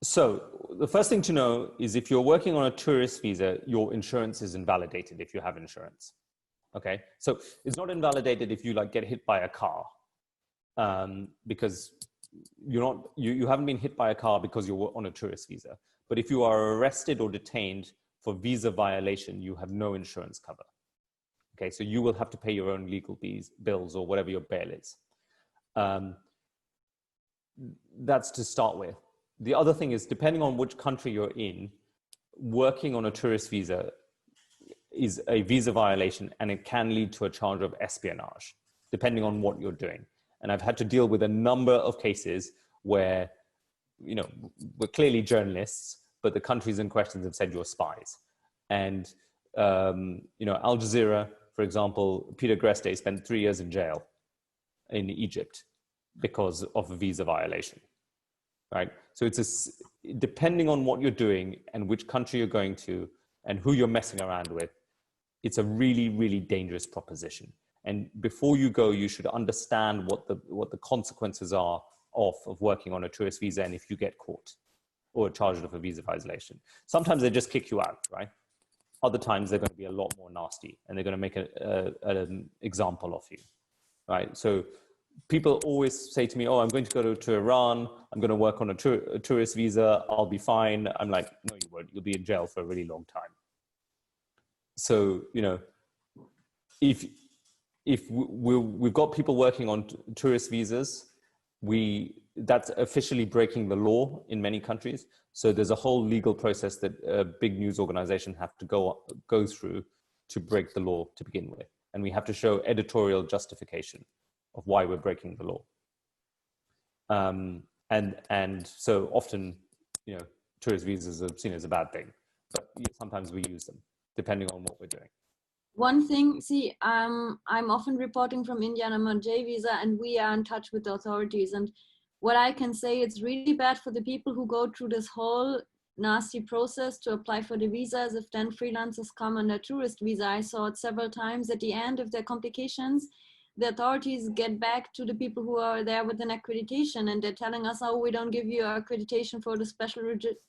S1: So the first thing to know is if you're working on a tourist visa, your insurance is invalidated if you have insurance. Okay, so it's not invalidated if you like get hit by a car, because you haven't been hit by a car because you're on a tourist visa. But if you are arrested or detained for visa violation, you have no insurance cover. Okay, so you will have to pay your own legal bills or whatever your bail is. That's to start with. The other thing is, depending on which country you're in, working on a tourist visa is a visa violation, and it can lead to a charge of espionage, depending on what you're doing. And I've had to deal with a number of cases where, you know, we're clearly journalists, but the countries in question have said you're spies. And, you know, Al Jazeera, for example, Peter Greste spent 3 years in jail in Egypt because of a visa violation, right? So it's depending on what you're doing and which country you're going to and who you're messing around with, it's a really, really dangerous proposition. And before you go, you should understand what the consequences are of working on a tourist visa, and if you get caught or charged with a visa violation. Sometimes they just kick you out, right? Other times they're going to be a lot more nasty, and they're going to make an example of you, right? So people always say to me, oh, I'm going to go to Iran, I'm going to work on a tourist visa, I'll be fine. I'm like, no, you won't. You'll be in jail for a really long time. So, you know, if we've got people working on tourist visas, that's officially breaking the law in many countries. So there's a whole legal process that big news organizations have to go through to break the law to begin with. And we have to show editorial justification of why we're breaking the law. And so often, you know, tourist visas are seen as a bad thing, but sometimes we use them depending on what we're doing.
S2: One thing, see, I'm often reporting from India and I'm on J visa, and we are in touch with the authorities. And what I can say, it's really bad for the people who go through this whole nasty process to apply for the visas. If then freelancers come on a tourist visa, I saw it several times at the end of their complications, the authorities get back to the people who are there with an accreditation, and they're telling us, oh, we don't give you accreditation for the special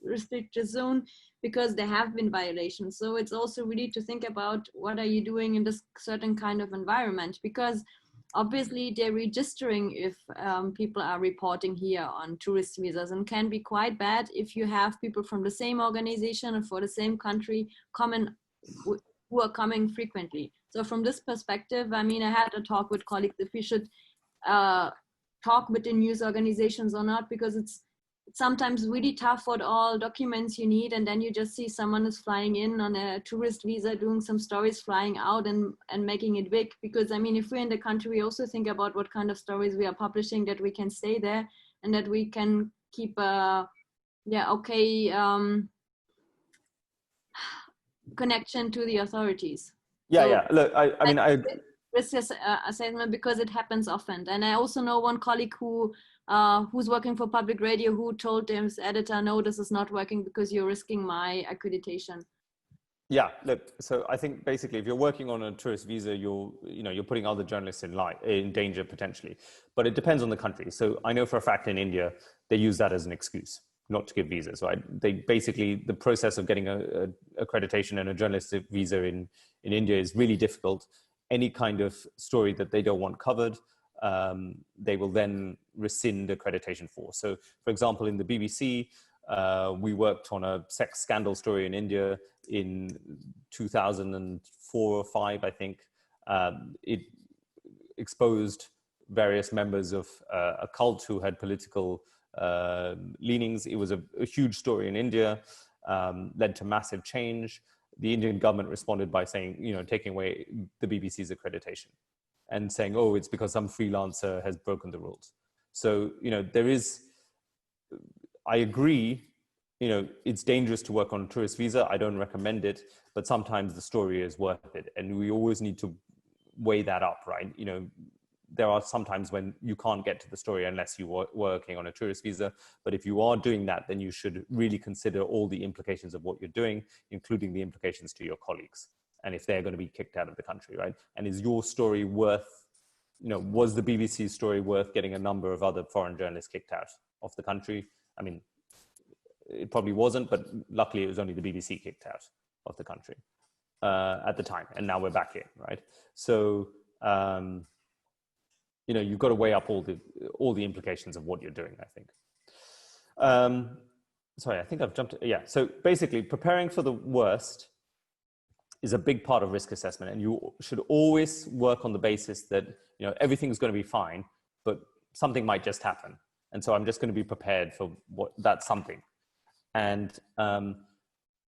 S2: restricted zone because there have been violations. So it's also really to think about what are you doing in this certain kind of environment, because obviously they're registering if people are reporting here on tourist visas, and can be quite bad if you have people from the same organization and for the same country who are coming frequently. So from this perspective, I mean, I had a talk with colleagues if we should talk with the news organizations or not, because it's sometimes really tough what all documents you need, and then you just see someone is flying in on a tourist visa, doing some stories, flying out and making it big. Because I mean, if we're in the country, we also think about what kind of stories we are publishing, that we can stay there and that we can keep a connection to the authorities.
S1: Look, I mean,
S2: risk assessment, because it happens often. And I also know one colleague who's working for public radio who told his editor, no, this is not working because you're risking my accreditation.
S1: Yeah, look, so I think basically if you're working on a tourist visa, you're putting other journalists in danger potentially, but it depends on the country. So I know for a fact in India, they use that as an excuse not to give visas, right? They basically, the process of getting a accreditation and a journalistic visa in India is really difficult. Any kind of story that they don't want covered, they will then rescind accreditation for. So for example, in the BBC, we worked on a sex scandal story in India in 2004 or 5, I think. It exposed various members of a cult who had political leanings. It was a huge story in India, led to massive change. The Indian government responded by saying, taking away the BBC's accreditation and saying, oh, it's because some freelancer has broken the rules. So, I agree, it's dangerous to work on a tourist visa. I don't recommend it, but sometimes the story is worth it. And we always need to weigh that up, right? There are some times when you can't get to the story unless you're working on a tourist visa. But if you are doing that, then you should really consider all the implications of what you're doing, including the implications to your colleagues. And if they're going to be kicked out of the country, right? And is your story worth, was the BBC's story worth getting a number of other foreign journalists kicked out of the country? I mean, it probably wasn't, but luckily it was only the BBC kicked out of the country at the time. And now we're back in, right? So, you've got to weigh up all the implications of what you're doing, I think. Sorry, I think I've jumped. Yeah, so basically preparing for the worst is a big part of risk assessment, and you should always work on the basis that, everything's going to be fine, but something might just happen. And so I'm just going to be prepared for that something. And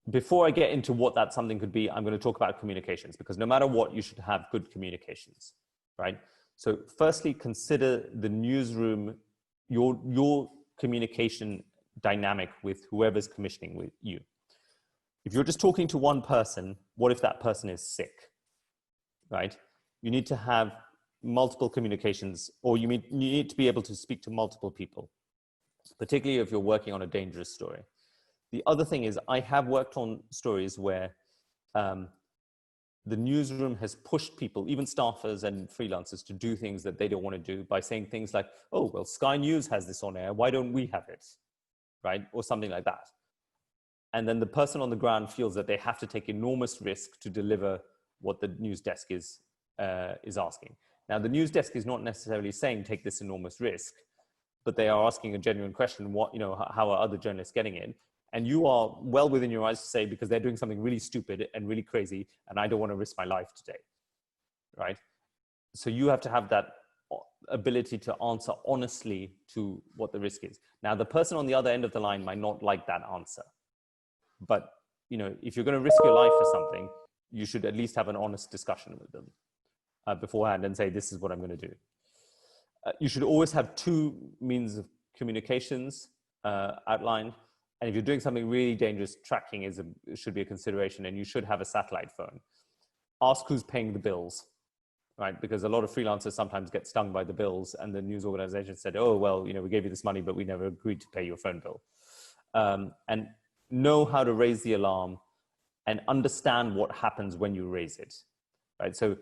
S1: before I get into what that something could be, I'm going to talk about communications, because no matter what, you should have good communications, right? So firstly, consider the newsroom, your communication dynamic with whoever's commissioning with you. If you're just talking to one person, what if that person is sick, right? You need to have multiple communications, or you need to be able to speak to multiple people, particularly if you're working on a dangerous story. The other thing is, I have worked on stories where the newsroom has pushed people, even staffers and freelancers, to do things that they don't want to do by saying things like, oh, well, Sky News has this on air, why don't we have it, right? Or something like that. And then the person on the ground feels that they have to take enormous risk to deliver what the news desk is asking. Now, the news desk is not necessarily saying take this enormous risk, but they are asking a genuine question, how are other journalists getting in? And you are well within your rights to say, because they're doing something really stupid and really crazy, and I don't want to risk my life today, right? So you have to have that ability to answer honestly to what the risk is. Now, the person on the other end of the line might not like that answer. But, if you're going to risk your life for something, you should at least have an honest discussion with them beforehand and say, this is what I'm going to do. You should always have two means of communications outlined. And if you're doing something really dangerous, tracking should be a consideration, and you should have a satellite phone. Ask who's paying the bills, right? Because a lot of freelancers sometimes get stung by the bills, and the news organization said, oh, well, we gave you this money, but we never agreed to pay your phone bill. And know how to raise the alarm and understand what happens when you raise it, right? So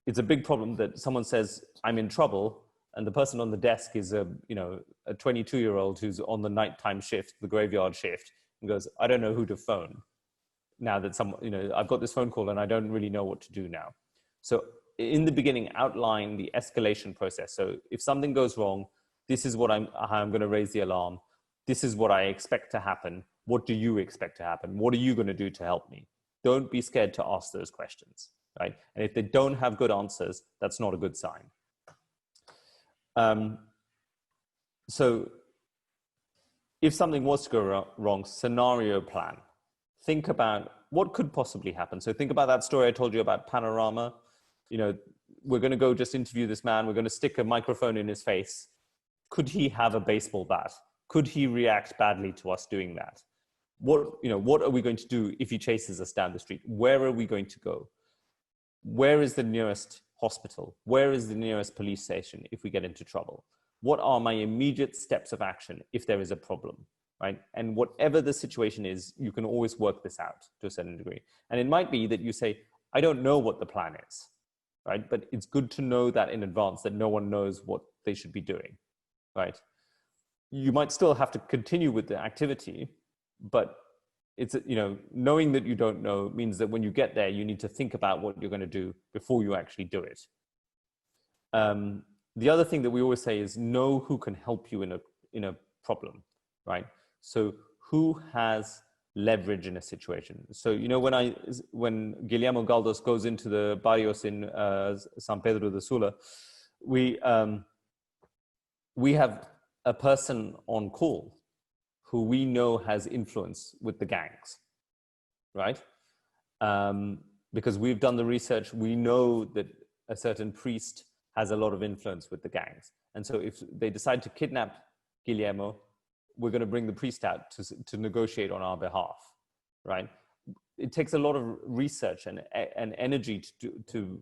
S1: it's a big problem that someone says, I'm in trouble, and the person on the desk is a 22-year-old who's on the nighttime shift, the graveyard shift, and goes, I don't know who to phone now that I've got this phone call and I don't really know what to do now. So in the beginning, outline the escalation process. So if something goes wrong, this is how I'm going to raise the alarm. This is what I expect to happen. What do you expect to happen? What are you going to do to help me? Don't be scared to ask those questions, right? And if they don't have good answers, that's not a good sign. So if something was to go wrong, scenario plan. Think about what could possibly happen. So think about that story I told you about Panorama. We're going to go just interview this man. We're going to stick a microphone in his face. Could he have a baseball bat? Could he react badly to us doing that? What are we going to do if he chases us down the street? Where are we going to go? Where is the nearest hospital? Where is the nearest police station if we get into trouble? What are my immediate steps of action if there is a problem, right? And whatever the situation is, you can always work this out to a certain degree. And it might be that you say, I don't know what the plan is, right? But it's good to know that in advance, that no one knows what they should be doing, right? You might still have to continue with the activity, but it's, knowing that you don't know means that when you get there, you need to think about what you're going to do before you actually do it. The other thing that we always say is know who can help you in a problem, right? So who has leverage in a situation? So, when Guillermo Galdos goes into the barrios in San Pedro de Sula, we have a person on call who we know has influence with the gangs, right? Because we've done the research, we know that a certain priest has a lot of influence with the gangs. And so if they decide to kidnap Guillermo, we're going to bring the priest out to negotiate on our behalf, right? It takes a lot of research and energy to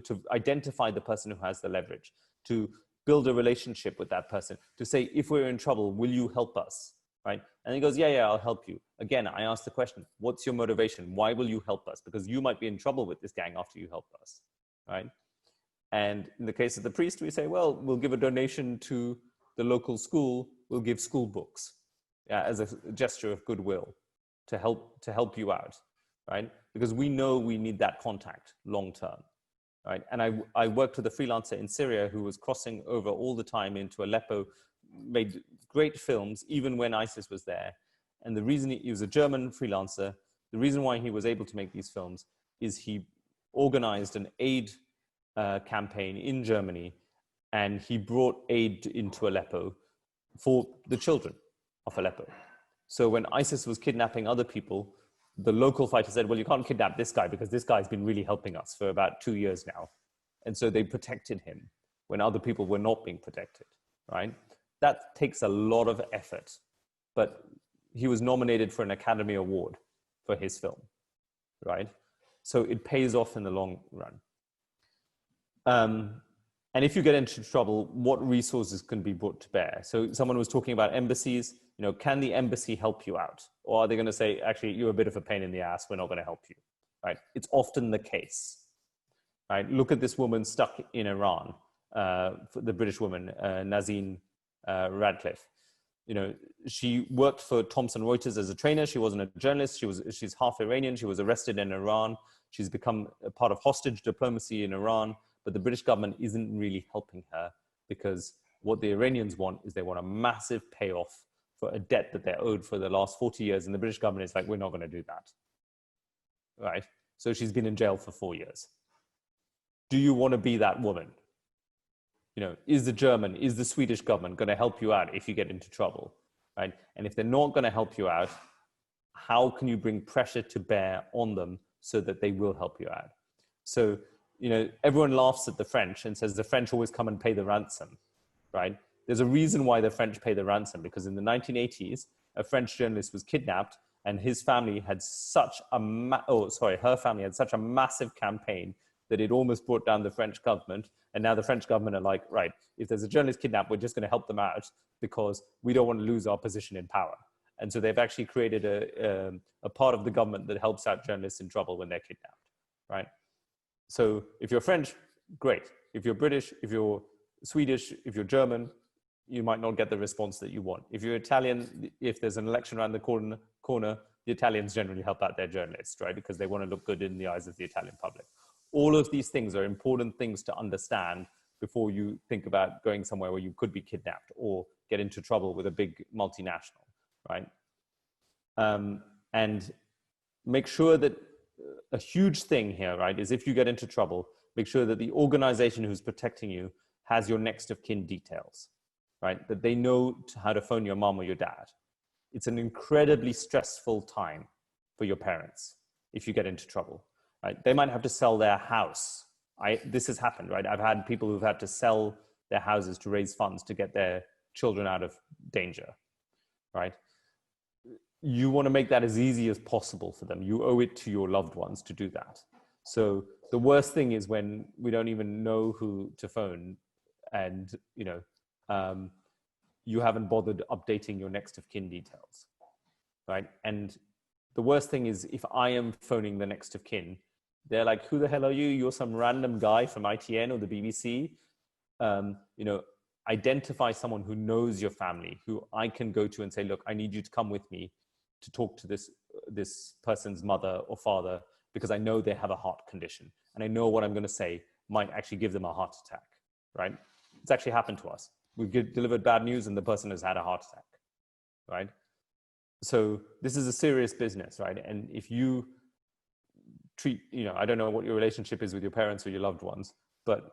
S1: to identify the person who has the leverage, to build a relationship with that person, to say, if we're in trouble, will you help us, right? And he goes, yeah, I'll help you. Again, I ask the question, what's your motivation? Why will you help us? Because you might be in trouble with this gang after you help us, right? And in the case of the priest, we say, well, we'll give a donation to the local school, we'll give school books as a gesture of goodwill to help you out, right? Because we know we need that contact long term, right? And I worked with a freelancer in Syria who was crossing over all the time into Aleppo, made great films, even when ISIS was there. And the reason he was a German freelancer, the reason why he was able to make these films is he organized an aid campaign in Germany, and he brought aid into Aleppo for the children of Aleppo. So when ISIS was kidnapping other people, the local fighter said, well, you can't kidnap this guy because this guy's been really helping us for about 2 years now. And so they protected him when other people were not being protected, right? That takes a lot of effort, but he was nominated for an Academy Award for his film, right? So it pays off in the long run. And if you get into trouble, what resources can be brought to bear? So someone was talking about embassies. You know, can the embassy help you out? Or are they going to say, actually, you're a bit of a pain in the ass, we're not going to help you, right? It's often the case, right? Look at this woman stuck in Iran, the British woman, Nazine Radcliffe. You know, she worked for Thomson Reuters as a trainer. She wasn't a journalist. She's half Iranian. She was arrested in Iran. She's become a part of hostage diplomacy in Iran. But the British government isn't really helping her, because what the Iranians want is they want a massive payoff for a debt that they're owed for the last 40 years. And the British government is like, we're not going to do that, right? So she's been in jail for 4 years. Do you want to be that woman? You know, is the Swedish government going to help you out if you get into trouble, right? And if they're not going to help you out, how can you bring pressure to bear on them so that they will help you out? So, you know, everyone laughs at the French and says the French always come and pay the ransom, right? There's a reason why the French pay the ransom, because in the 1980s, a French journalist was kidnapped, and his family had such a, her family had such a massive campaign that it almost brought down the French government. And now the French government are like, right, if there's a journalist kidnapped, we're just going to help them out because we don't want to lose our position in power. And so they've actually created a part of the government that helps out journalists in trouble when they're kidnapped, right? So if you're French, great. If you're British, if you're Swedish, if you're German, you might not get the response that you want. If you're Italian, if there's an election around the corner, the Italians generally help out their journalists, right? Because they want to look good in the eyes of the Italian public. All of these things are important things to understand before you think about going somewhere where you could be kidnapped or get into trouble with a big multinational, right? And make sure that a huge thing here, right, is if you get into trouble, make sure that the organization who's protecting you has your next of kin details, right? That they know how to phone your mom or your dad. It's an incredibly stressful time for your parents if you get into trouble, right? They might have to sell their house. This has happened, right? I've had people who've had to sell their houses to raise funds to get their children out of danger, right? You want to make that as easy as possible for them. You owe it to your loved ones to do that. So the worst thing is when we don't even know who to phone, and you know, you haven't bothered updating your next of kin details, right? And the worst thing is if I am phoning the next of kin, they're like, who the hell are you? You're some random guy from ITN or the BBC. You know, identify someone who knows your family, who I can go to and say, look, I need you to come with me to talk to this person's mother or father, because I know they have a heart condition and I know what I'm going to say might actually give them a heart attack, right? It's actually happened to us. We've delivered bad news and the person has had a heart attack, right? So this is a serious business, right? And if you treat, you know, I don't know what your relationship is with your parents or your loved ones, but,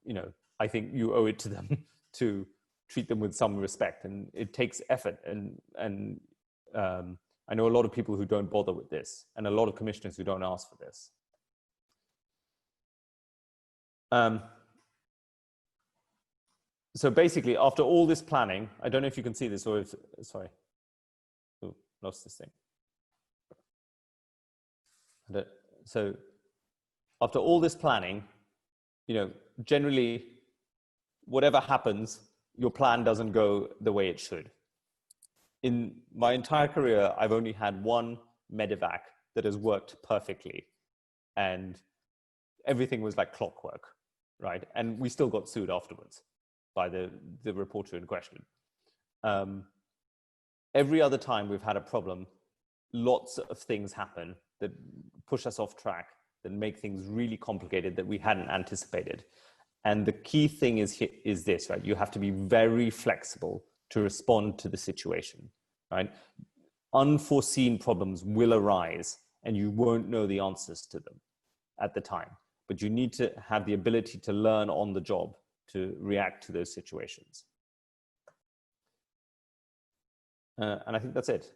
S1: you know, I think you owe it to them to treat them with some respect, and it takes effort. And I know a lot of people who don't bother with this, and a lot of commissioners who don't ask for this. So basically, after all this planning, I don't know if you can see this, or if, sorry, oh, lost this thing. So after all this planning, you know, generally, whatever happens, your plan doesn't go the way it should. In my entire career, I've only had one medevac that has worked perfectly, and everything was like clockwork, right? And we still got sued afterwards by the reporter in question. Every other time we've had a problem, lots of things happen that push us off track, that make things really complicated that we hadn't anticipated. And the key thing is this, right? You have to be very flexible to respond to the situation, right? Unforeseen problems will arise and you won't know the answers to them at the time, but you need to have the ability to learn on the job to react to those situations. And I think that's it.